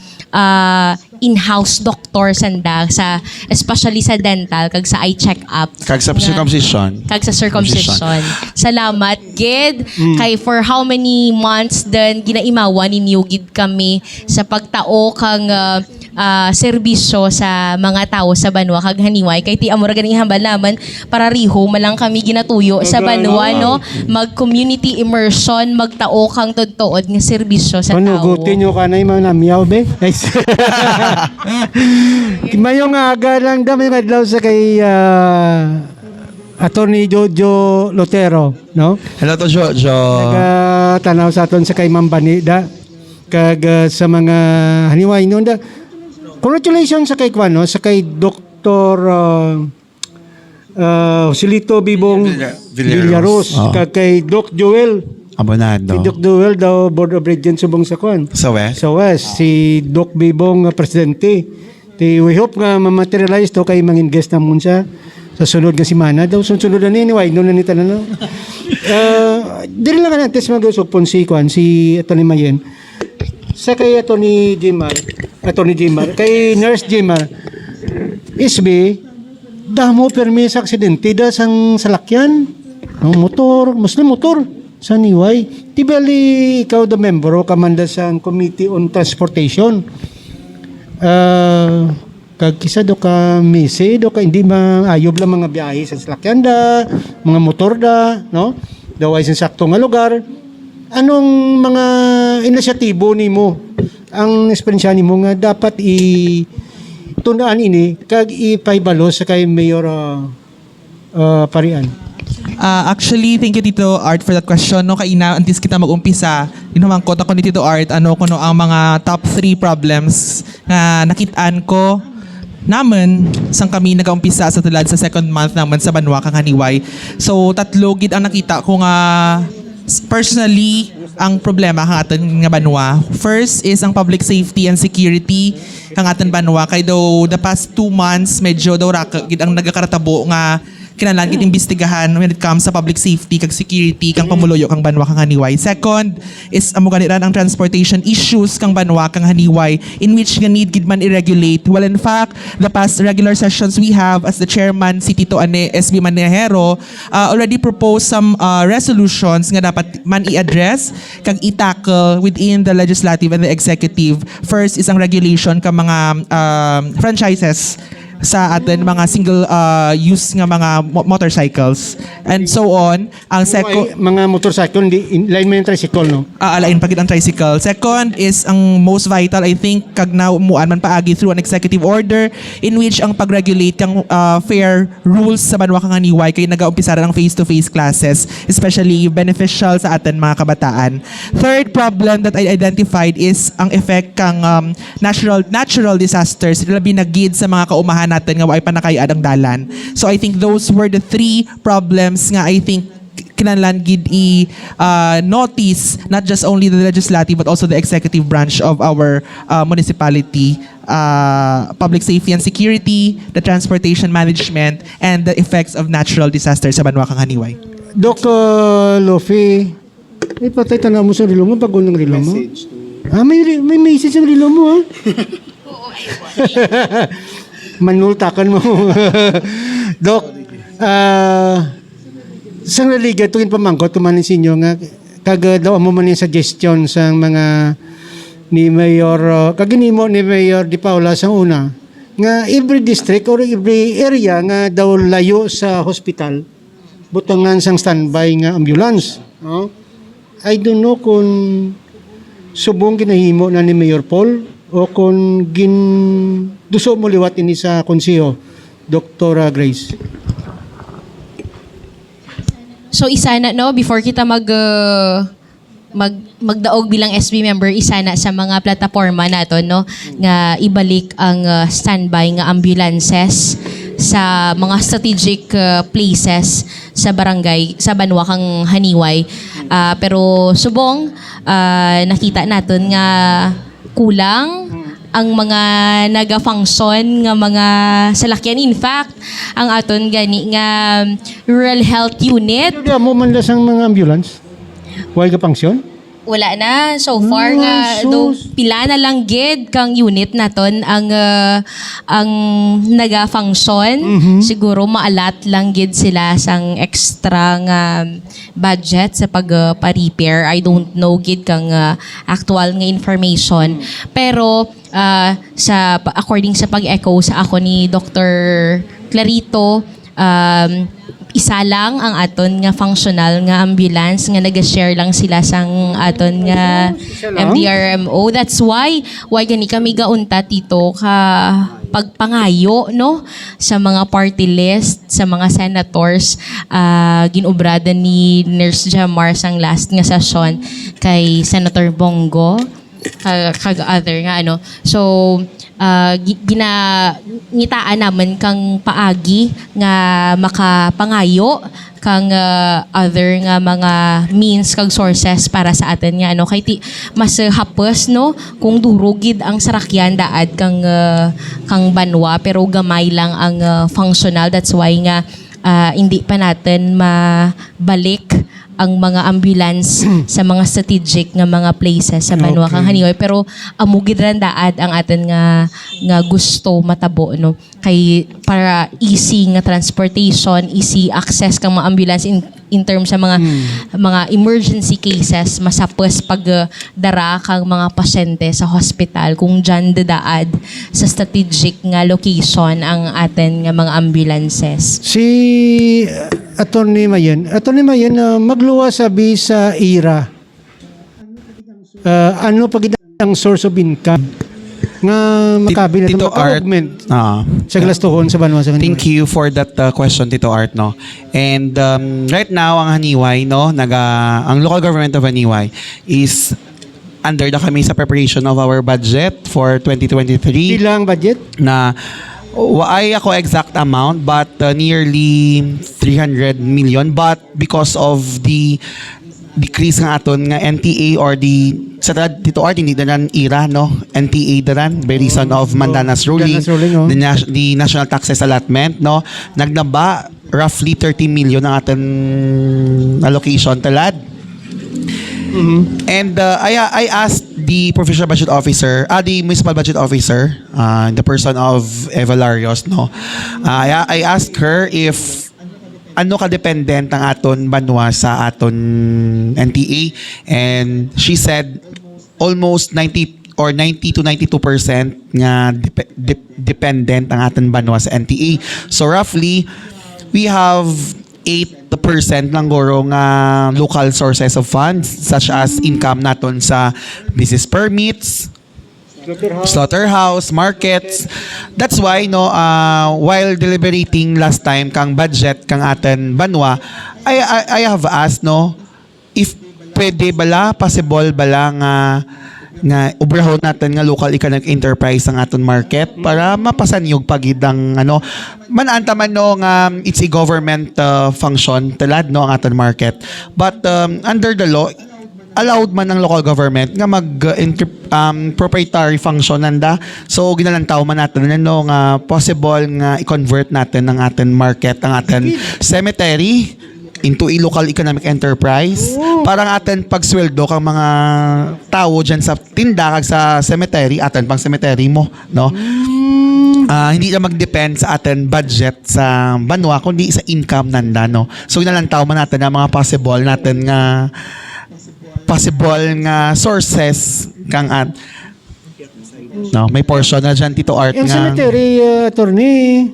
in-house doctor sanda sa especially sa dental kag sa eye check-up Kag sa circumcision. kag sa circumcision. Salamat gid kay for how many months then ginaimawan ninyo gid kami sa pagtao kang serbisyo sa mga tao sa Banwa kag Haniway kay ti amura ganing hambal naman para riho malang kami ginatuyo sa Banwa no mag community immersion magtao kang tudtood nga serbisyo sa tao. Panugutin nyo ka na yung mga namyaw, be. Nice. Mayong aga lang dami nga adlaw sa kay Attorney Jojo Lotero, no? Hello to Jojo. Tanaw sa aton sa kay Mambani da kag sa mga haniway noon da. Congratulations sa kay Kwano, sa kay Dr. Joselito Bibong Villaros, Oh. kag kay Doc Joel. Abonado. Si Doc Joel daw Board of Regents subong sa Kwan. Sa West. Sa West, si Doc Bibong presidente. We hope nga ma-materialize to kay mangin guest namon siya sa sunod nga semana daw sunod na anyway no na nita na. Dili lang natin mag-usupon si Kwan si Atty. Mayen. Sa kay Atty. Jimar, kay Nurse Jimar, SB, damo permi sa aksidente da sang salakyan, no, motor, Muslim motor, sa niway. Di bali ikaw da membro, kamanda sa Committee on Transportation. Kag kisa do ka misi, do ka hindi maayob lang mga biyahe sa salakyan da, mga motor da, no? Daway sa sakto nga lugar. Anong mga inisyatibo nimo ang espensya nimo nga dapat tunaan ini kag ipaibalo sa kay Mayor Parian? Actually, thank you Tito Art for that question. No, kaina antes kita mag-umpisa, inumangkot ako ni Tito Art ano kuno ang mga top 3 problems nga nakitaan ko naman sang kami nagaumpisa sa tulad sa second month naman sa Banwa kang Haniway. So tatlo gid ang nakita ko nga personally ang problema kang aton nga Banwa. First is ang public safety and security kang aton Banwa kay daw the past 2 months medyo daw gid ang nagakaratabo nga kinahanglan gid imbestigahan when it comes sa public safety kag security kang pamuluyo kang Banwa kang Haniway. Second is amo ganiran ang transportation issues kang Banwa kang Haniway in which nga need gid man i-regulate. Well, in fact, the past regular sessions we have as the chairman si Tito SB Manejero already proposed some resolutions nga dapat man i-address kag i-tackle within the legislative and the executive. First is ang regulation kang mga franchises sa atin mga single use nga mga motorcycles and so on. Ang second Mga motorcycle, line mo yung tricycle, no? alain pagid ang tricycle. Second is ang most vital, I think, kag naumuan man paagi through an executive order in which ang pag-regulate kang fair rules sa Banwa kang Haniway kay nagaumpisa ang face-to-face classes, especially beneficial sa atin mga kabataan. Third problem that I identified is ang effect kang natural disasters, labi na gid sa mga kaumahan natin nga way pa nakay-ad ang dalan. So I think those were the 3 problems nga I think kinahanglan gid notice not just only the legislative but also the executive branch of our municipality, public safety and security, the transportation management, and the effects of natural disasters sa Banwa kang Haniway. Doc Lofi, patay tanaw mo sa rilo mo, bago ng rilo mo. May message sa rilo mo, ha? Manultakan mo. Doc, sang naliga tungin pamangkot kumanin sinyo nga kag daw mo man yung suggestion sang mga ni Mayor kaginimo ni Mayor Di Paula sang una nga every district or every area nga daw layo sa hospital butangan sang standby nga ambulance, no? I don't know kung subong ginahimo na ni Mayor Paul o kung duso mo liwat ini sa konseho, Dr. Grace. So isa na no before kita magdaog bilang SB member, isa na sa mga plataporma nato no nga ibalik ang standby nga ambulances sa mga strategic places sa barangay, sa Banwa kang Haniway. Pero subong, nakita natin nga kulang ang mga naga-function nga mga salakyan. In fact, ang aton gani nga rural health unit, Kaya mo man lang ang mga ambulance? Huwag ka pangsyon? wala na so far nga sus. do pila na lang gid kang unit naton ang naga-function. Siguro maalat lang gid sila sang extra nga budget sa pag-repair. I don't know gid kang actual nga information, pero according sa pag-echo sa ako ni Dr. Clarito, isa lang ang aton nga functional nga ambulance nga nag-share lang sila sang aton nga lang? MDRMO. That's why gani kami gaunta tito ka pagpangayo no sa mga party list, sa mga senators, ginubrada ni Nurse Jamar sang last nga session kay Senator Bongo kag other nga ano. So ngitaan naman kang paagi nga makapangayo kang other nga mga means kag sources para sa atin nga ano kay mas hapos no kung durugid ang sarakyan daad kang Banwa pero gamay lang ang functional. That's why nga hindi pa natin mabalik ang mga ambulance sa mga strategic nga mga places sa Banwa kang Haniway, pero amugid ran daad ang atin nga gusto matabo no kay para easy nga transportation, easy access kang mga ambulance in terms sa mga emergency cases, masapos pag dara kang mga pasyente sa hospital kung dyan dadaad sa strategic nga location ang atin nga mga ambulances. Si Attorney Mayen, magluwa sabi sa IRA. Ano pag ang source of income nga makabi na Tito Art, maka-augment ah, sa Glastuhon sa Banwa sa Haniway? thank you for that question, Tito Art, no. And right now ang Haniway, no, ang local government of Haniway is under the kami sa preparation of our budget for 2023 Ilang budget? na ay ako exact amount but nearly 300 million, but because of the decrease nga aton nga NTA or sa Tito Art hindi daran IRA no NTA daran by reason of Mandana's ruling, Mandana's ruling, oh. the national taxes allotment no nagnaba roughly 30 million ang aton allocation talad. And I asked the provincial budget officer, the municipal budget officer, in the person of Eva Larios, no. I asked her if ano ka dependent ang aton Banwa sa aton NTA, and she said almost 90 to 92% nga dependent ang aton Banwa sa NTA. So roughly we have 8% lang guro nga local sources of funds such as income naton sa business permits, slaughterhouse, markets. That's why no while deliberating last time kang budget kang aten Banwa, I have asked no if pwede bala possible bala nga ubrahon natin nga local economic enterprise ang aton market para mapasanyog pagidang mananta man no nga it's a government function talad no ang aton market, but under the law allowed man ng local government nga mag proprietary function nanda. So ginalantaw man natin no nga possible nga i-convert natin ang atin market, ang atin cemetery into a local economic enterprise. Parang atin pagsweldo kang mga tao dyan sa tinda kag sa cemetery, atin pang cemetery mo no. Hindi na mag-depend sa atin budget sa Banwa kundi sa income nanda no. So ginalantaw man natin ang mga possible sources kang no, may portion na dyan Tito Art Yung nga cemetery, attorney,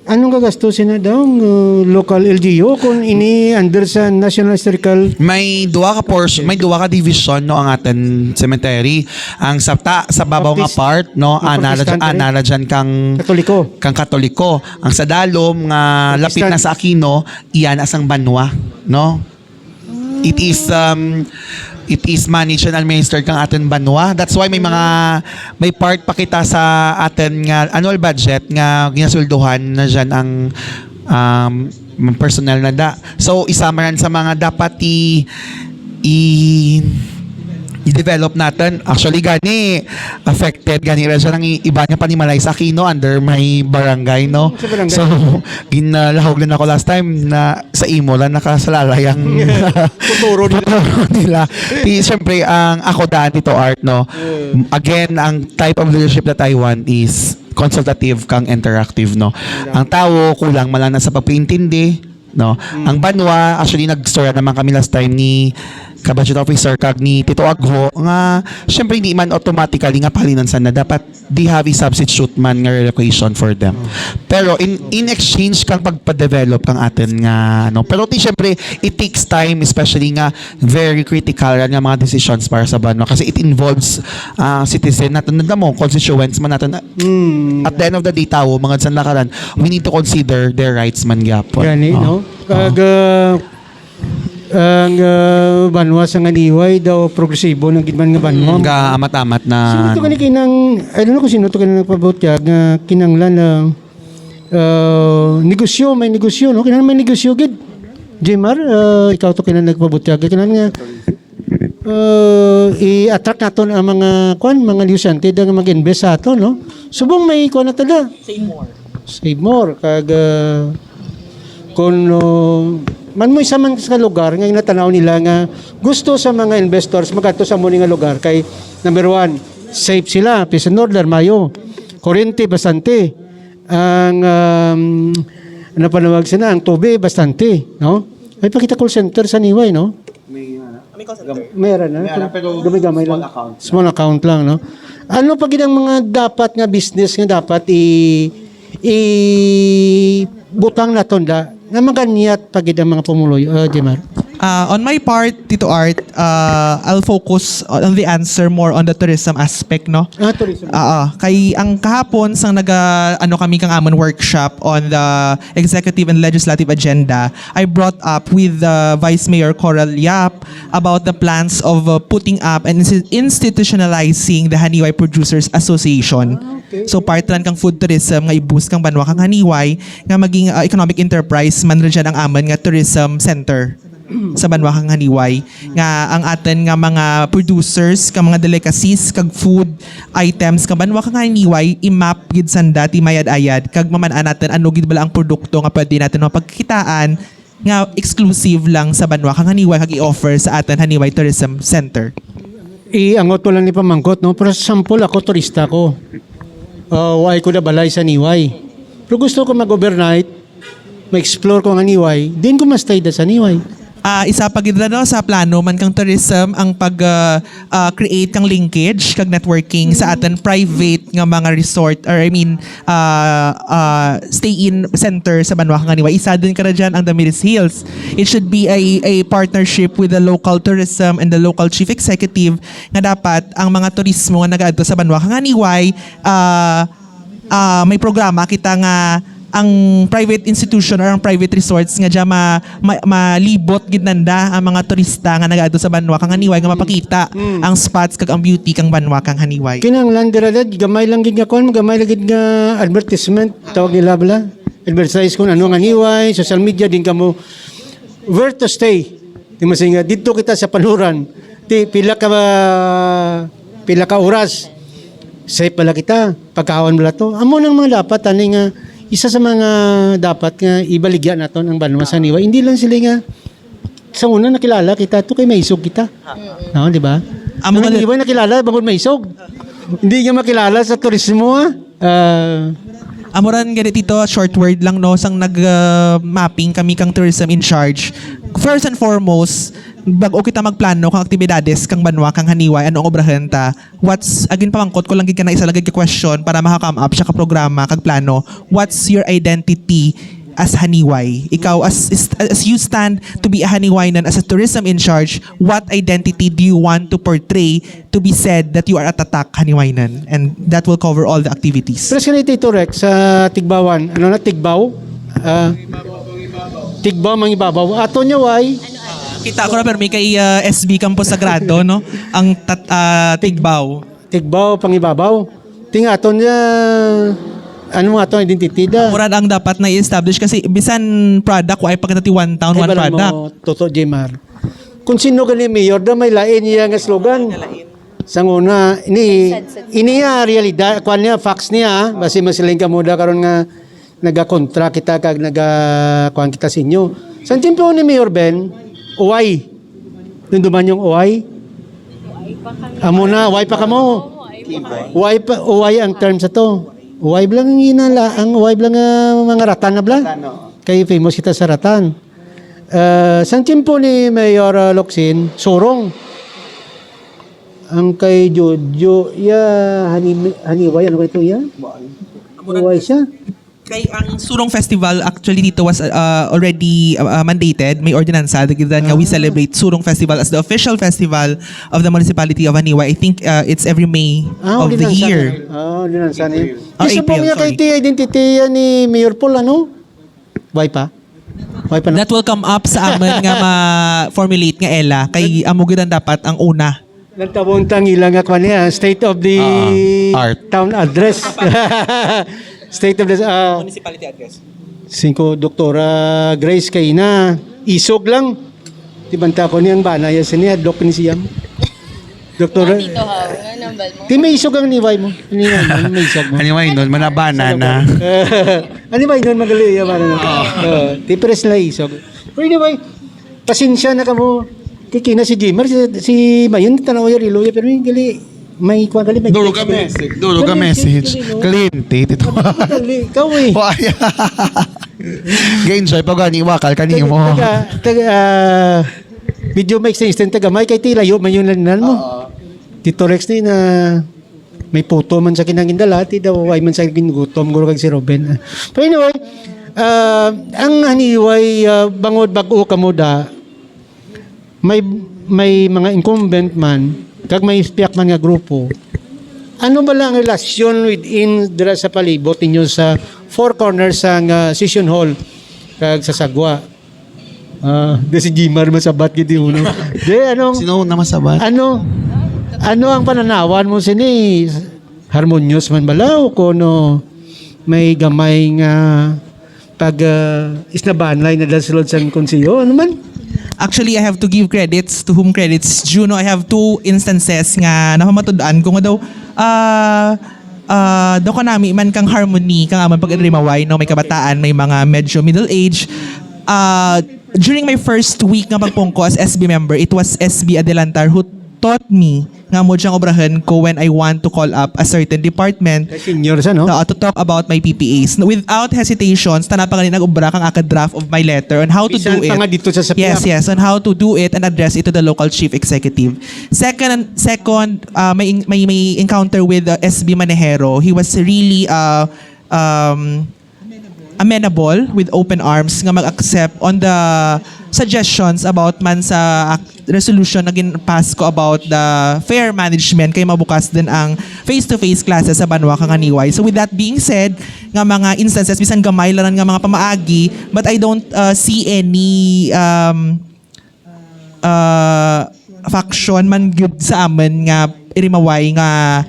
anong gagastusin na daw local LGU kung ini under sa National Historical? may duwa ka portion, may duwa ka division no ang atin cemetery. Ang sa babaw nga Baptist- part no anala dyan kang Katoliko. Ang sa dalom nga lapit na sa Aquino, iyan asang Banwa no. it is managed and administered kang aton banwa. That's why may part pa kita sa aton nga annual budget nga ginasulduhan na dyan ang personnel na da. So isamaran sa mga dapat i-develop natin. Actually, gani affected. Gani rin siya ng iba niya panimalay sa Aquino under my barangay, no? Sa barangay. So, ginalahog din ako last time na sa imo lang nakasalalay ang Futuro nila. Siyempre, ang ako daan dito, Art, no? Again, ang type of leadership that I want is consultative kang interactive, no? Ang tao, kulang man lang na sa pagpaintindi, no? Ang banwa, actually, nag-story naman kami last time ni ka-budget officer kag ni Tito Agho nga syempre hindi man automatically nga palinan sana dapat they have a substitute man nga relocation for them. Pero in exchange kang pagpa-develop kang atin nga pero syempre it takes time, especially nga very critical nga mga decisions para sa banwa kasi it involves citizen natin mo constituents man natin at the end of the day tao mga san lakaran we need to consider their rights man gyapon. Gani, no? Kag ang banwa sa Haniway daw progresibo ng gidman nga banwa. Nga amat-amat na Sino to kinang I don't know kung sino to kanang nagpabutyag nga kinanglan na negosyo, may negosyo, no? Kinang may negosyo gid. Jemar, ikaw to kinang nagpabutyag kinang nga i-attract naton ang mga liusante nga mag-invest sa ato, no? Subong may kuan na tada. Save more kag kung man mo isa man sa lugar nga natanaw nila nga gusto sa mga investors magadto sa muni nga lugar kay number 1 safe sila Peace and Order mayo kuryente bastante ang ano pa nawag sila ang tubig bastante no may pakita call center sa Niway no meron na pero gamay lang small account lang no ano pa gid ang mga dapat nga business nga dapat butang naton da nga maganyat pagid ang mga pumuloy Jemar. On my part, Tito Art, I'll focus on the answer more on the tourism aspect, no? Tourism. Kay ang kahapon sang kami kang amon workshop on the executive and legislative agenda, I brought up with Vice Mayor Coral Yap about the plans of putting up and institutionalizing the Haniway Producers Association. So part lang kang food tourism nga i-boost kang banwa kang Haniway nga maging economic enterprise man rin dyan ang amon nga tourism center sa banwa kang Haniway nga ang atin nga mga producers kang mga delicacies kag food items kang banwa kang Haniway i-map gid sanda ti mayad-ayad kag maman-an natin ano gid bala ang produkto nga pwede natin mapagkitaan nga exclusive lang sa banwa kang Haniway kag i-offer sa atin Haniway Tourism Center. Angot ko lang ni pamangkot no pero sample ako turista ko. Why ko na balay sa Niway. Pero gusto ko mag-overnight, ma-explore ko ang Niway, din ko ma-stay da sa Niway. Isa pag no, sa plano man kang tourism ang pag-create kang linkage kag networking sa atin private nga mga resort or stay-in center sa banwa kang Haniway. Isa din ka na dyan ang Damiris Hills. It should be a partnership with the local tourism and the local chief executive nga dapat ang mga turismo nga nagaadto sa banwa kang Haniway may programa kita nga ang private institution or ang private resorts nga dyan malibot gid nanda ang mga turista nga nagaadto sa banwa kang Haniway nga mapakita ang spots kag ang beauty kang banwa kang Haniway. Kinanglan dirad gamay lang gid nga kon, gamay lang gid nga advertisement tawag nila bala. Advertise kun ano nga Haniway, social media din kamo where to stay. Di masinga dito kita sa panuran. Pila ka oras. Safe pala kita. Pagkaon bala to. Amo nang mga dapat ani nga isa sa mga dapat nga ibaligyan naton ang banwa sa Haniway. Hindi lang sila nga sa una nakilala kita to kay maisog kita. No, di ba? Ang Haniway nakilala bangod maisog. Hindi nga makilala sa turismo Amuran ganit ito, short word lang no, sang nag-mapping kami kang tourism in charge. First and foremost, bago kita magplano kang aktibidades kang banwa kang Haniway, anong obrahan ta? Again pamangkot ko lang gid ka na isa lagay ka question para maka-come up siya ka programa kag plano. What's your identity as Haniway? Ikaw as you stand to be a Haniwayanan as a tourism in charge, what identity do you want to portray to be said that you are a tatak Haniwayanan? And that will cover all the activities. Pero kanina Tito Rex sa Tigbawan, ano na Tigbaw? Tigbaw mangibabaw. Ato niya way Kita ko na pero may kay SB Campos Sagrado, no? Ang Tigbaw. Tigbaw, pangibabaw. Tingaton niya, ano nga itong identity da? Murad ang dapat na i-establish kasi bisan product, ay pagkatati one town, one balang product. mo, Toto Jmar. Kung sino ka ni Mayor da, may lain niya nga slogan. Sa una, ini niya realidad, kwan niya, facts niya, basi masiling ka mo da karon nga nagakontra kita kag nagakuan kita sa inyo. Sa timpo ni Mayor Ben, uway. Doon duman yung uway. Amo na, uway pa ka mo. Uway ang term sa to. Uway blang inala, ang uway blang mga ratan na blang. Kay famous kita sa ratan. Sa timpo ni Mayor Locsin, surong. Ang kay Jojo, haniway, ano ba ito ya? Uway siya. Kay ang Surong Festival actually dito was already mandated. May ordinansa that nga we celebrate Surong Festival as the official festival of the municipality of Aniwa. I think it's every May of the year. Ordinansa niya. Oh, Isa po April, niya kay sorry. identity ni Mayor Paul, ano? Why pa? Why pa na? That will come up sa amin nga ma-formulate nga Ella. Kay amugitan dapat ang una. Nagtabuntang ilang nga kwan niya, state of the art. town address. State of the Municipality address. Cinco Doktora Grace Kayna. Isog lang. Tibanta ko niyang bana ya niya dok ni siyam. Doktora. Dito ha, nga nambal mo. Ti may isog ang niway mo. Ano may isog mo? Anyway, nun, manabana na. Ano ba yun magali ya bana na. Ti pres na isog. Pero anyway, pasensya na kamo. Kikina si Jimmer, si Mayon tanaw ya rilo ya pero gali may kuan gali may. Duro ka message. Kliyente, tito. Gali, ikaw eh. Waya. Ga-enjoy pa gani wakal kani mo. Video may extension taga may kay tilayo man yung lanan mo. Tito Rex na may puto man sa kinangindala ti daw way man sa ginutom guro kag si Ruben. Pero anyway, ang haniway bangod bag-o kamo da may mga incumbent man kag may spiak man nga grupo. Ano ba lang ang relasyon within dira sa palibot ninyo sa four corners sang session hall kag sa Sagwa? De si Jimar masabat gid uno. De anong Sino na masabat? ano ang pananawan mo sini? Harmonious man balaw kuno may gamay nga pag isnabanlay na dasulod sang konseyo ano man? Actually, I have to give credits to whom credits due. No? I have two instances nga napamatudaan ko nga daw daw ko nami man kang harmony kang aman pag-rimaway no may kabataan may mga medyo middle age during my first week nga pagpungko as SB member it was SB Adelantar who taught me nga mo diyang obrahan ko when I want to call up a certain department Senior sa no? to talk about my PPAs. Without hesitations, tanapa nga nag-ubra kang draft of my letter on how to Bisan do it. pa nga dito sa Yes, on how to do it and address it to the local chief executive. Second, may encounter with SB Manejero. He was really amenable with open arms nga mag-accept on the suggestions about man sa resolution na gin-pass ko about the fair management kay mabukas din ang face-to-face classes sa Banwa kang Aniway. So with that being said, nga mga instances bisan gamay lang nga mga pamaagi but I don't see any faction man gyud sa amin nga irimaway nga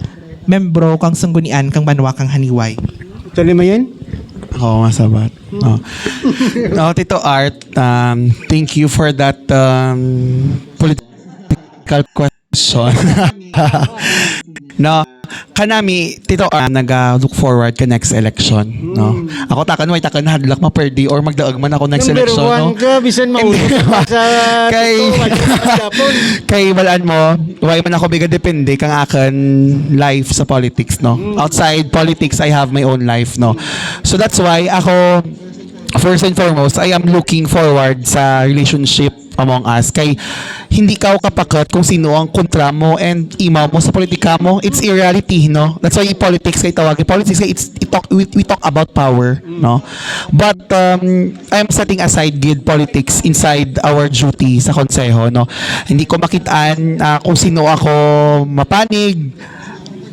membro kang sanggunian kang Banwa kang Haniway. Tuloy mo yan? Oo, masabat. Tito Art, thank you for that political question. No, kanami Tito Art nag-look forward ka next election, no. Ako takan hadlak ma per day or magdaag man ako next Number election, no. one ka, bisan maulog sa Kay balaan mo, why man ako biga depende kang akan life sa politics, no. Outside politics, I have my own life, no. So that's why ako first and foremost, I am looking forward sa relationship among us. Kay hindi ka kapakat kung sino ang kontra mo and imaw mo sa politika mo. It's a reality, no? That's why politics kay tawagin. Politics kay we talk about power, no? But I'm setting aside good politics inside our duty sa konseho, no? Hindi ko makitaan kung sino ako mapanig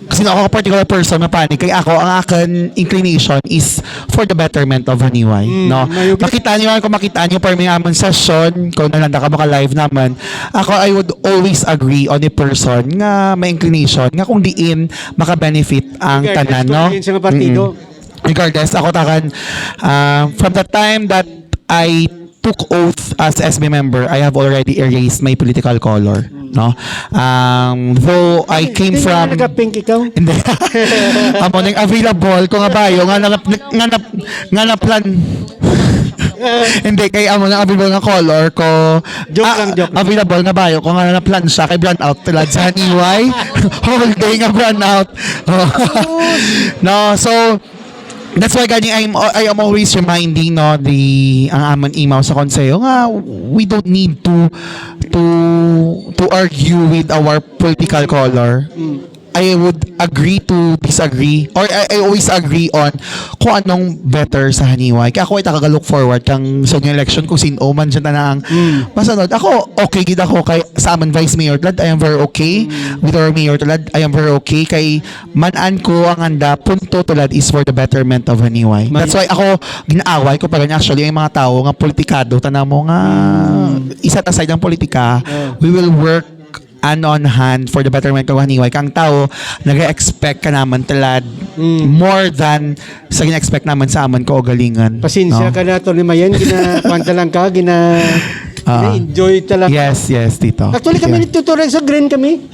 kasi ako particular person na panig kay ako ang akin inclination is for the betterment of Haniway, no. mayugit. Makita niyo kung makita niyo per may amon session kung nalanda ka maka-live naman ako I would always agree on a person nga may inclination nga kung diin maka-benefit ang tanan, no. Regardless kung sa partido. Regardless ako takan from the time that I took oath as SB member, I have already erased my political color, no. Though I came Hindi from na nagka-pink ikaw. hindi. Amo ning available ko nga bayo nga na plan. Hindi kay amo nang available nga color ko. Joke lang. Available nga bayo ko nga na plan siya kay brand out tulad sa Haniway. Whole day nga brand out. No, so that's why gani I am always reminding no ang amon email sa konseyo nga we don't need to argue with our political color. I would agree to disagree or I always agree on kung anong better sa Haniway. Kaya ako ay look forward kang sa election kung sino man dyan na ang masanod. Ako, okay gid ako kay sa amon Vice Mayor Tlad. I am very okay with our Mayor Tlad. I am very okay kay manan ko ang anda punto Tlad is for the betterment of Haniway. That's why ako ginaaway ko pa ganyan actually yung mga tao nga politikado tanaw mo nga isa aside ang politika, we will work on hand for the betterment of Haniway. Kang tao, nag-expect ka naman talad more than sa gina-expect naman sa amon ko o galingan. Pasensya no? ka na to ni Mayen, gina-kwanta lang ka, gina-enjoy talaga. Yes, Tito. Actually kami nito Rex sa green kami.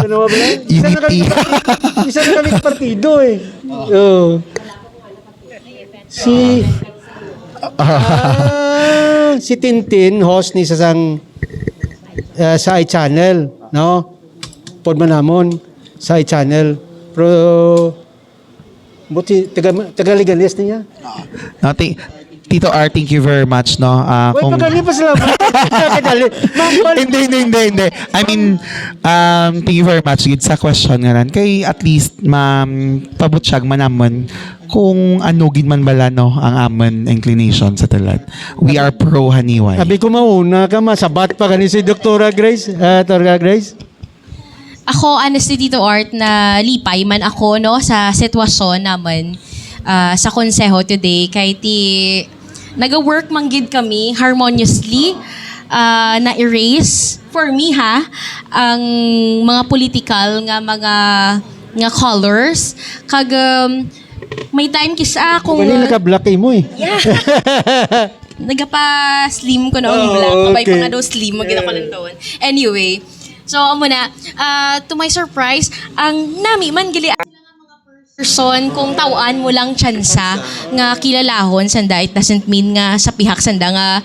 Ano ba ba? Unity. Isa na kami sa partido eh. Si Tintin host ni sa iChannel, no? Podman namon sa iChannel. Pero buti taga-legalist niya. No, Tito R, thank you very much, no. Wait, magaling pa sila. Hindi. I mean, thank you very much gid sa question nga nan. Kay at least pabutyag man namon kung ano gid man bala no ang amon inclination sa talad. We are pro Haniway. Sabi ko mauna ka, masabat pa kani si Dr. Grace. Dr. Grace? Ako, honestly, Tito Art, na lipay man ako, no, sa sitwasyon naman sa konseho today. Kahit nag-work man gid kami harmoniously na erase, for me ang mga political nga colors. Kag, may time kisa kung... Kanina ka-black mo eh. Yeah. Nagapa-slim ko na ang black. Kabay pa nga daw slim. Magkita ko lang taon. Anyway. So, amo na. To my surprise, ang nami man gili person kung tawaan mo lang tsansa nga kilalahon sanda it doesn't mean nga sa pihak sanda nga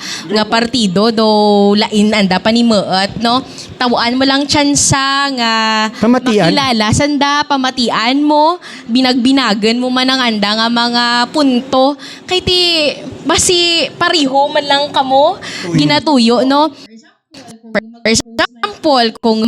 partido do lain anda pa ni meet no tawaan mo lang tsansa nga Pamatian. makilala sanda pamatian mo binagbinagan mo man ang anda nga mga punto kay ti basi pariho man lang kamo ginatuyo no for example kung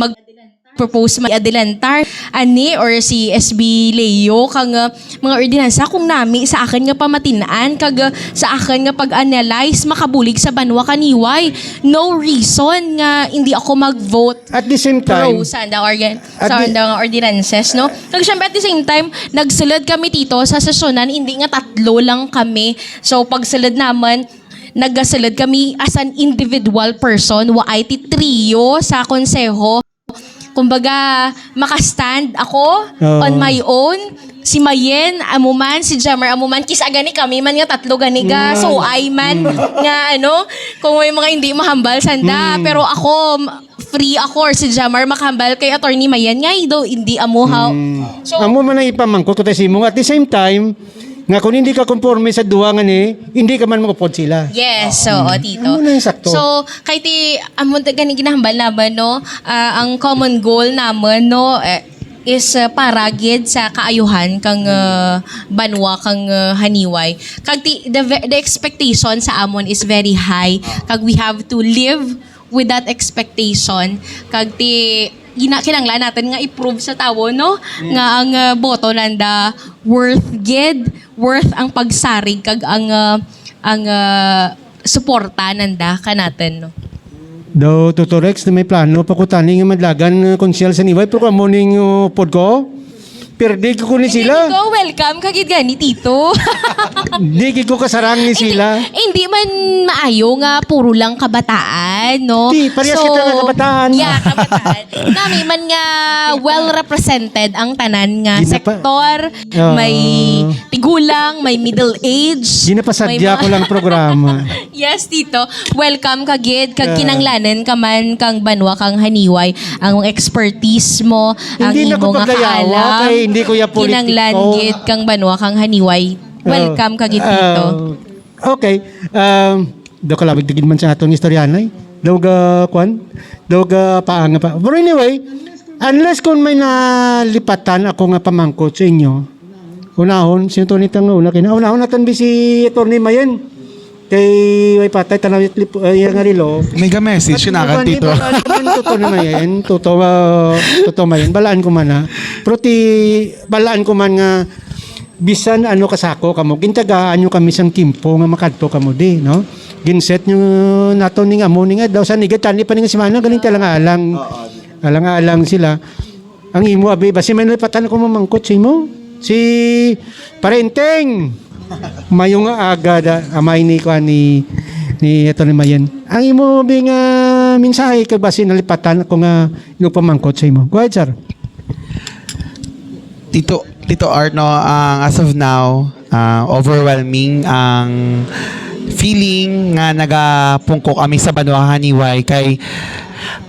propose may adelantar ani or si SB Leo kang mga ordinansa kung nami sa akin nga pamatinaan kag sa akin nga pag-analyze makabulig sa banwa kaniway no reason nga hindi ako mag-vote At the same time, pro sa anda nga ordinances no kag syempre at the same time nagsulod kami dito sa sesyonan hindi nga 3 lang kami so pagsulod naman nagasulod kami as an individual person wa IT trio sa konseho. Kumbaga, makastand ako on my own. Si Mayen, amuman, si Jamar, amuman. Kisa gani kami, man nga 3 ganiga. So, I man, nga kung may mga hindi mahambal, sanda. Pero ako, free ako. Or si Jamar makahambal kay Attorney Mayen. Nga, hindi amuhaw. So, amo man na ipamangkot ko tayo mo. At the same time, nga kung hindi ka conforme sa duwangan hindi ka man makupod sila. yes, so, Tito. Ano na yung sakto? So, kahit amon gani ginahambal naman, no, ang common goal naman, no, is para gid sa kaayuhan kang banwa kang Haniway. Kag the expectation sa amon is very high. Kag we have to live with that expectation. Kag kinanglan natin nga i-prove sa tawo no nga ang boto nanda worth ang pagsarig kag ang suporta nanda kanaten no. Do Tutorex na may plano pakutani nga madlagan konsyel sa Niway pero kamo ning pod ko Perdi ko ni Hindi sila. ko, welcome kagid gani Tito. Di ko kasarang ni sila. Hindi man maayo nga puro lang kabataan, no? Di, parehas kita nga kabataan. Yeah, kabataan. Nami man nga well represented ang tanan nga Di na pa- sektor. Oo. May tigulang, may middle age. Ginapasadya ko lang programa. Yes, Tito. Welcome kagid kag kinanglanan ka man kang banwa kang haniway ang expertise mo, ang Hindi na ko imo nga paglayawa, kaalam. kay hindi ko ya politiko. Kinanglan gid kang banwa kang haniway. Welcome kagid Tito. Okay. Do ka labig tigid man sa atong istoryanay. Daw ga kwan. Daw ga paanga pa. But anyway, unless kung may nalipatan ako nga pamangkot sa inyo, unahon, sino to nitang una kina? Unahon natin si Atty. Mayen. Kay way patay tanawit yang rilo. Mega message yun akan Tito. Totoo na mayen. Totoo mayen. Balaan ko man ha. Pero balaan ko man nga bisan ano kasako kamo gintagaan nyo kami sang kimpo nga makadto kamo di no ginset nyo nato ning amo ning daw sa nigatan ni pa ning semana galing talang alang sila ang imo abi basi may patan ko mamangkot si mo si parenteng mayong aga da amay ni ko ni ito ni Mayen ang imo bi nga mensahe kay basi nalipatan ko nga ino pamangkot sa imo go ahead sir. Tito Art, no, as of now, overwhelming ang feeling nga nagapungko kami sa Banwa Haniway kay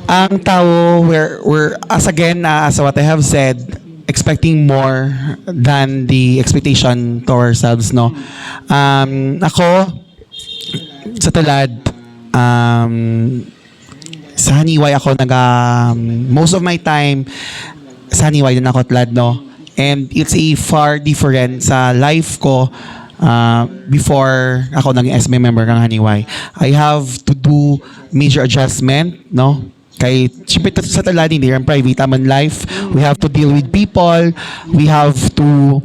ang tao we're as again as what I have said expecting more than the expectation to ourselves, no. Ako sa tulad sa Haniway ako most of my time sa Haniway na ako tulad, no. And it's a far different sa life ko before ako naging SB member ng Haniway. I have to do major adjustment, no? Kay siyempre sa talad hindi rin private aman life. We have to deal with people. We have to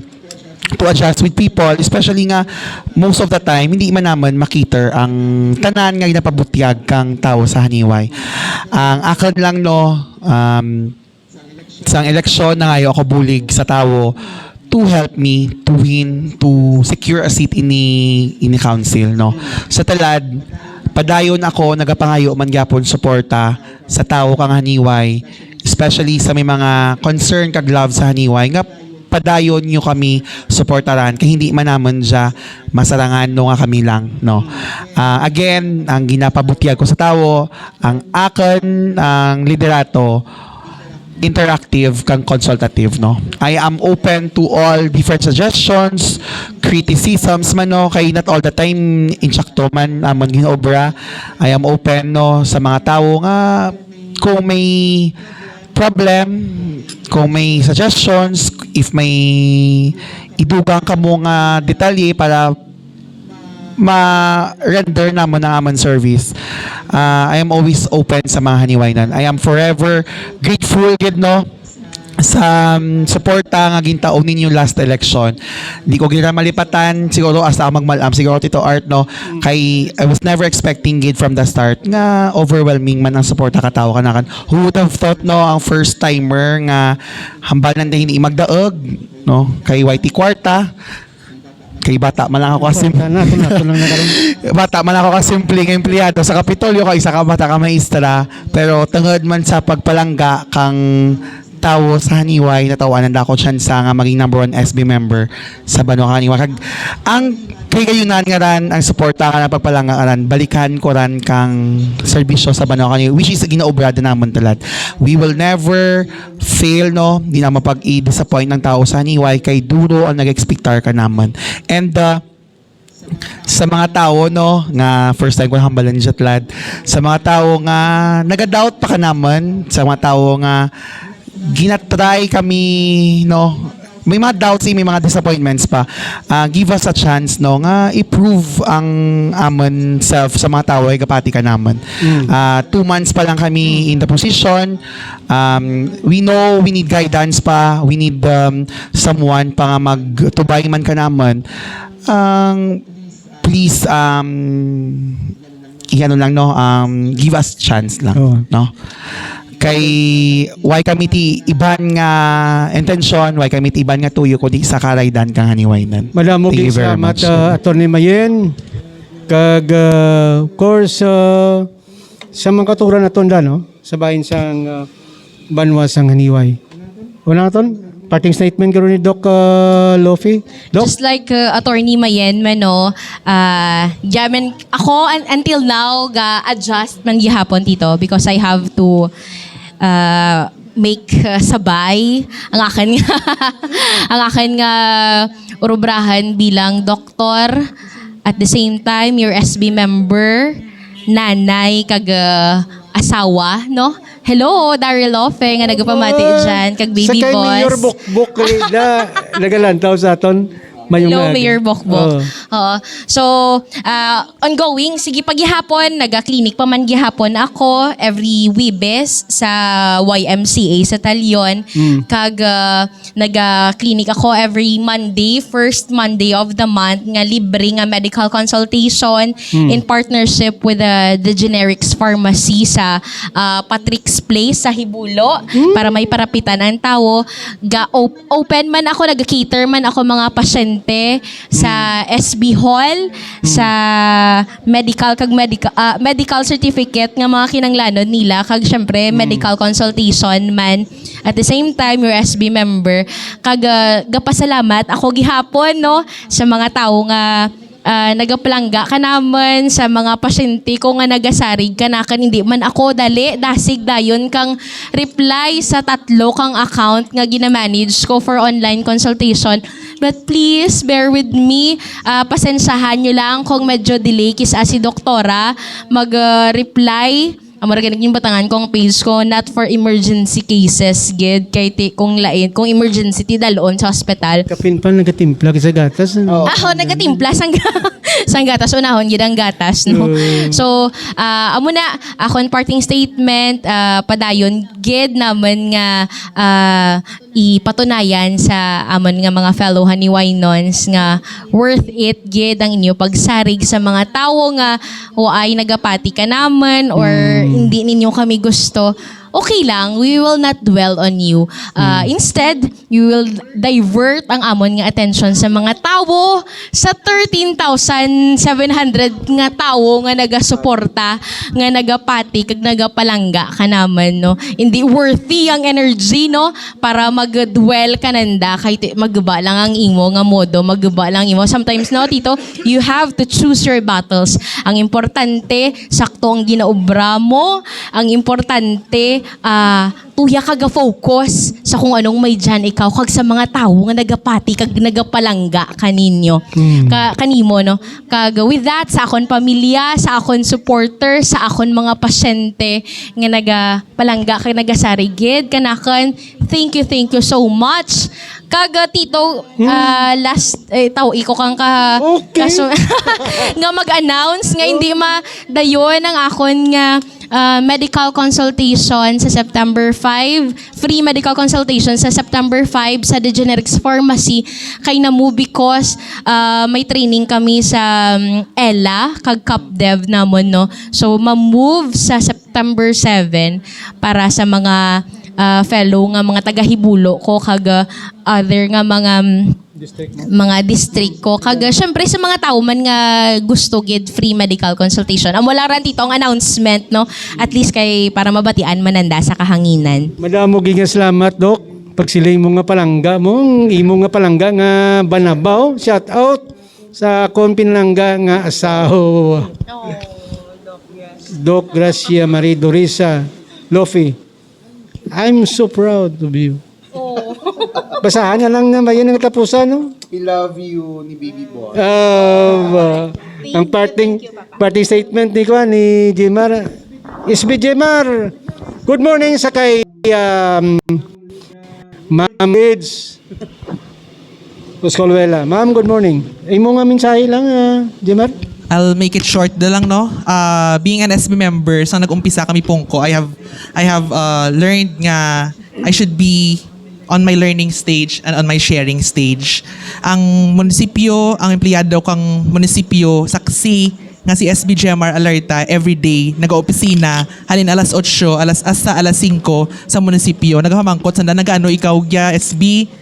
adjust with people, especially nga most of the time hindi man naman makiter ang tanan nga ginapabutyag kang tao sa Haniway. Ang akin lang, no, sa eleksyon na ngayon ako bulig sa tao to help me to win, to secure a seat in the council, no. Sa talad padayon ako nagapangayo man gyapon suporta sa tao kang Haniway, especially sa may mga concern kag love sa Haniway nga padayon nyo kami suportaran kay hindi man naman siya masarangan no nga kami lang, no. Again, ang ginapabutyag ko sa tao, ang akin ang liderato interactive kang consultative, no. I am open to all different suggestions, criticisms man, no, kay not all the time insakto man amon ginobra. I am open, no, sa mga tao nga kung may problem, kung may suggestions, if may idugang ka mo nga detalye para ma-render naman ang amon service. I am always open sa mga Haniwaynan. I am forever grateful, gid, no, sa suporta nga gintaon ninyo last election. Di ko gina malipatan siguro asa magmalam siguro Tito Art, no, kay I was never expecting gid from the start nga overwhelming man ang suporta ka tao kanakan. Who would have thought, no, ang first timer nga hambalan na hindi magdaog, no, kay YT Kwarta. Kay bata man lang ako kasi bata man ako kasimpleng empleyado sa Kapitolyo, kay isa ka bata ka maestra, pero tungod man sa pagpalangga kang tawo sa Haniway natawanan ako chance nga maging number 1 SB member sa Banwa Haniway. Kag ang kay gayunan nga ran ang suporta ka na pagpalangga ran balikan ko ran kang serbisyo sa Banwa Haniway, which is ginaubrada naman talad. We will never fail, no, di na mapag-i-disappoint ng tao sa Haniway kay duro ang nag-expectar ka naman. And sa mga tao, no, nga first time ko hambalan dyan lad, sa mga tao nga naga-doubt pa ka naman, sa mga tao nga ginatry kami, no, may mga doubts, may mga disappointments pa, give us a chance, no, nga i-prove ang amon self sa mga tao ay kapati ka naman. 2 months pa lang kami in the position. We know we need guidance pa, we need someone pa nga magtubay man ka naman. Please iano lang, no, give us chance lang, no. kay why kami ti iban nga intensyon, why kami ti iban nga tuyo kundi sa karaydan kang haniwaynan. Madamo Thank kay you very salamat much. Attorney Mayen. Kag of course sa mga katuran na tonda no sa bahin sang banwa sang haniway. Wala na ton? Parting statement karon ni Doc Lofi. Doc? Just like Attorney Mayen man no, jamin ako until now ga-adjust man gihapon dito because I have to make sabay ang akin nga ang akin nga urubrahan bilang doktor at the same time your SB member, nanay kag asawa no. Hello, Daryl Lofe nga nagapamati dyan kag baby sa kay boss. Mayor Bukbuk na nagalantaw sa aton Hello, Mayor Bokbok. Oo. So, ongoing, sige paghihapon, naga-clinic pa man gihapon ako every Webes sa YMCA sa Talyon. Kag naga-clinic ako every Monday, first Monday of the month nga libre nga medical consultation in partnership with the Generics Pharmacy sa Patrick's Place sa Hibulo para may parapitan ang tao. Open man ako, naga-cater man ako mga pasyente sa SB Hall, sa medical medical certificate nga mga kinanglanon nila kag syempre medical consultation man at the same time your SB member kag gapasalamat ako gihapon no sa mga tao nga nagapalangga ka naman sa mga pasyente ko nga nagasarig kanakan hindi man ako dasig dayon kang reply sa 3 kang account nga ginamanage ko for online consultation. But please bear with me, pasensyahan nyo lang kung medyo delay kisa si doktora mag-reply. Amara ganag yung batangan kong page ko, not for emergency cases, gid kay kung lain, kung emergency ti dalon sa hospital. Kapin pa nagatimpla sa gatas. Ako nagatimpla sang gatas unahon gid ang gatas no. So amo na akon parting statement padayon gid naman nga ipatunayan sa amon nga mga fellow Haniwaynons nga worth it gid ang inyo pagsarig sa mga tawo nga ay nagapati ka naman or hindi ninyo kami gusto. Okay lang, we will not dwell on you. Instead, you will divert ang amon nga attention sa mga tao, sa 13,700 nga tao nga nagasuporta, nga nagapati, kag nagapalangga ka naman, no? Hindi worthy ang energy, no? Para mag-dwell ka nanda, kahit magba lang ang imo nga modo, magba lang imo. Sometimes, no, tito, you have to choose your battles. Ang importante, sakto ang ginaobra mo. Ang importante, tuya ka ga-focus sa kung anong may dyan ikaw kag sa mga tao nga nagapati kag nagapalangga kaninyo. Kanimo no. Kag with that sa akon pamilya, sa akon supporter, sa akon mga pasyente nga nagapalangga kag nagasarigid kanakan. Thank you so much. Kag tito last tao iko kang kaso nga mag-announce nga hindi dayon ang akon nga medical consultation sa September 5, free medical consultation sa September 5 sa The Generics Pharmacy kay namu because may training kami sa ELA kag CapDev namon no. So ma-move sa September 7 para sa mga fellow nga mga taga-Hibulo ko kag other nga mga district ko kag syempre sa mga tao man nga gusto gid free medical consultation. Amo lang ran tito ang announcement no at least kay para mabatian mananda sa kahanginan. Madamo gyud nga salamat Doc. Pag sila imo nga palangga mo, imo nga palangga nga banabaw, shout out sa kon pinalangga nga asawa. Doc Gracia Marie Dorisa Lofi. I'm so proud of you. Basahan na lang na yan ang tapusan, no? I love you ni Baby Boy. Ang parting statement ni Jemar. SB Jemar, good morning sa kay Ma'am Lids Oscolwela. Ma'am, good morning. Imo nga mensahe lang, Jemar. I'll make it short na lang, no? Being an SB member, sa nag-umpisa kami pongko, I have learned nga I should be on my learning stage and on my sharing stage. Ang munisipyo, ang empleyado kang munisipyo, saksi nga si SB Gemar Alerta everyday nag-opisina halin alas 8, alas 5 sa munisipyo. Naghamangkot sanda nagano ikaw ya SB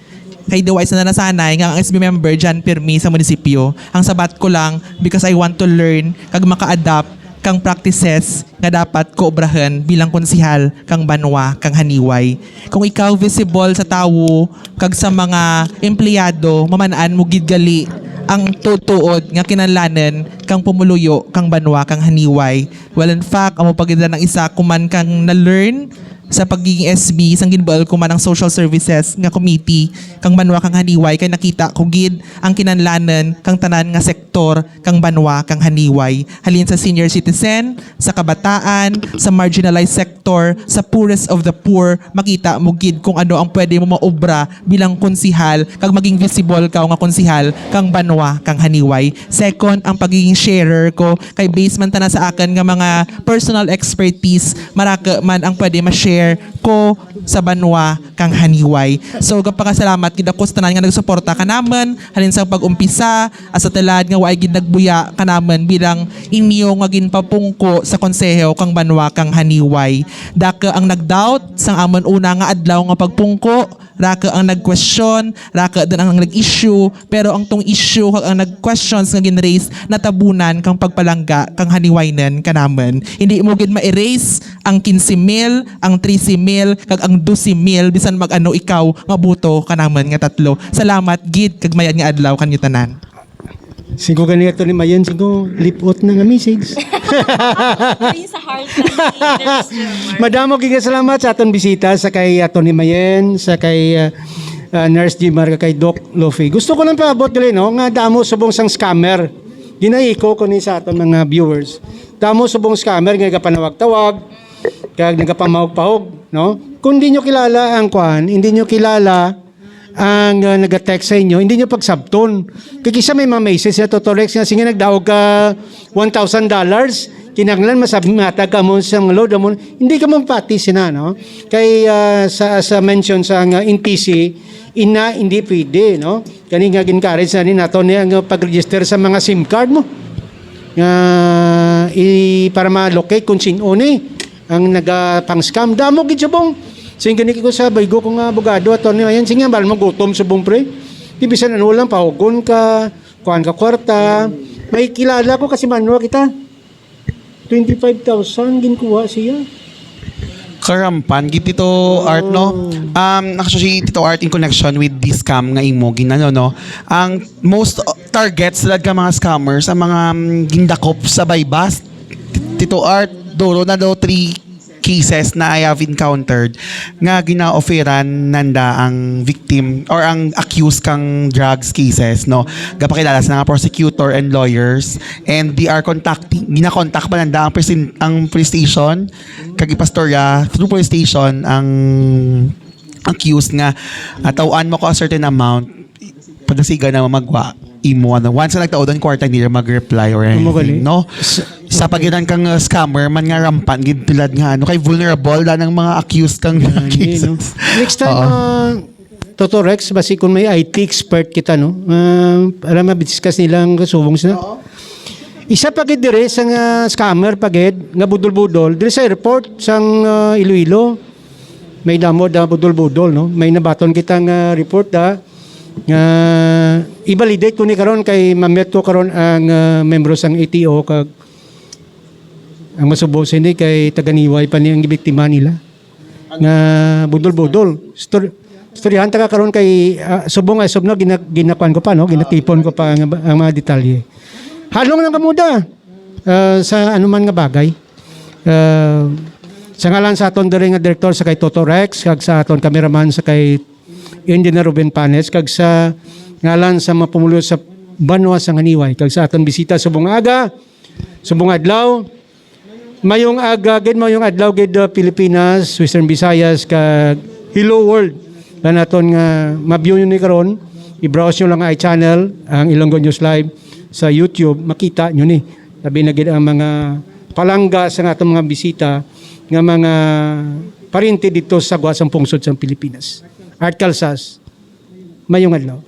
kay Dewais na nasanay nga ang SB member Jan Pirmi sa munisipyo. Ang sabat ko lang because I want to learn kag maka-adapt kang practices nga dapat koobrahan bilang konsihal kang banwa kang haniway. Kung ikaw visible sa tawo kag sa mga empleyado mamanaan mo gid gali ang tutuod nga kinahanglanan kang pumuluyo kang banwa kang haniway. Well in fact amo pagida ng isa kuman kang na-learn sa pagiging SB sang ginbal ko man ang social services nga committee kang banwa kang haniway kay nakita ko gid ang kinahanglanan kang tanan nga sektor kang banwa kang haniway halin sa senior citizen, sa kabataan, sa marginalized sector, sa poorest of the poor. Makita mo gid kung ano ang pwede mo maobra bilang konsihal kag maging visible ka nga konsihal kang banwa kang haniway. Second, ang pagiging sharer ko kay base man tana sa akin nga mga personal expertise maraka man ang pwede ma-share ko sa banwa kang haniway. So gapakasalamat gid ako sa tanan nga nagsuporta kanaman halin sa pag-umpisa asa talad nga waay gid nagbuya kanaman bilang inyo nga ginpapungko sa konseho kang banwa kang haniway. Daka ang nag-doubt sang amon una nga adlaw nga pagpungko, raka ang nag-question, raka din ang nag-issue, pero ang tong issue kag ang nag-questions nga gin-raise natabunan kang pagpalangga kang haniwaynen kanaman. Hindi mo gid ma-erase ang 15,000, ang 13,000 kag ang 12,000 bisan mag-ano ikaw nga buto kanaman nga tatlo. Salamat gid kag mayad nga adlaw kanyo tanan. Sigo ganito ni Mayen, sigo lipot na nga message. sa heart lang Madamo giga salamat sa aton bisita sa kay Tony Mayen, sa kay Nurse Jimar kay Doc Lofi. Gusto ko lang paabot gali no nga damo subong sang scammer. Ginaiko ko ni sa aton mga viewers. Damo subong scammer nga panawag-tawag kag nagapamahog-pahog, no? Kung hindi nyo kilala ang kwan, hindi nyo kilala ang nag-text sa inyo, hindi nyo pagsabton. Kikisa may mga message na Totorex nga sige nagdaog ka $1,000, kinanglan masabi matag ka mo sa load mo, hindi ka mapati sina, no? Kay sa mention sa NTC, hindi pwede, no? Kani nga gincourage na ni nato ni ang pag-register sa mga SIM card mo. Para ma-locate kung sino ni ang nagapang-scam. Damo gid subong. Sing gani ko sa baygo kong abogado ato ni ayan singa bal mo gutom subong pre. Di bisan ano lang pahugon ka, kuan ka kwarta. May kilala ko kasi manwa kita. 25,000 ginkuha siya. Karampan gid Tito Art no. Actually Tito Art in connection with this scam nga imo ginano no. Ang most targets sila ka mga scammers ang mga gindakop sa Baybas. Tito Art duro na daw 3 cases na I have encountered nga gina-offeran nanda ang victim or ang accused kang drugs cases no gapakilala sa mga prosecutor and lawyers and they are gina-contact pa nanda ang police station kag ipastorya through police station ang accused nga tawaan mo ko a certain amount padasiga na magwa imo ano once na nagtaodon kwarta nila mag-reply or anything no sa pagitan kang scammer man nga rampan gid tulad nga ano kay vulnerable da ng mga accused kang cases. Next time Totorex basi kung may IT expert kita no para ma-discuss nilang subong sila. Isa pa gid dire sa scammer pagid nga budol-budol dire sa airport sang Iloilo. May damo da budol-budol no. May nabaton kitang report da nga i-validate ko ni karon kay mamet ko karon ang membro sang ATO kag ang masubo sini kay taganiway pa niyang biktima nila nga budol-budol storyahan ta karon kay subong ay subno ginakuan ko pa no ginatipon ko pa ang mga detalye halong lang kamuda sa anuman nga bagay sa ngalan sa aton diri nga direktor sa kay Totorex kag sa aton cameraman sa kay Engineer Ruben Panes kag sa ngalan sa mapumulo sa banwa sang haniway kag sa aton bisita subong aga subong adlaw mayong aga gid mayong adlaw gid Pilipinas Western Visayas kag hello world lan aton nga ma-view ni karon i-browse nyo lang ang channel ang Ilonggo News Live sa YouTube makita nyo ni labi na gid ang mga palangga sa atong mga bisita nga mga parinti dito sa guwasang pungsod sa Pilipinas. Art Calzas, mayong adlaw.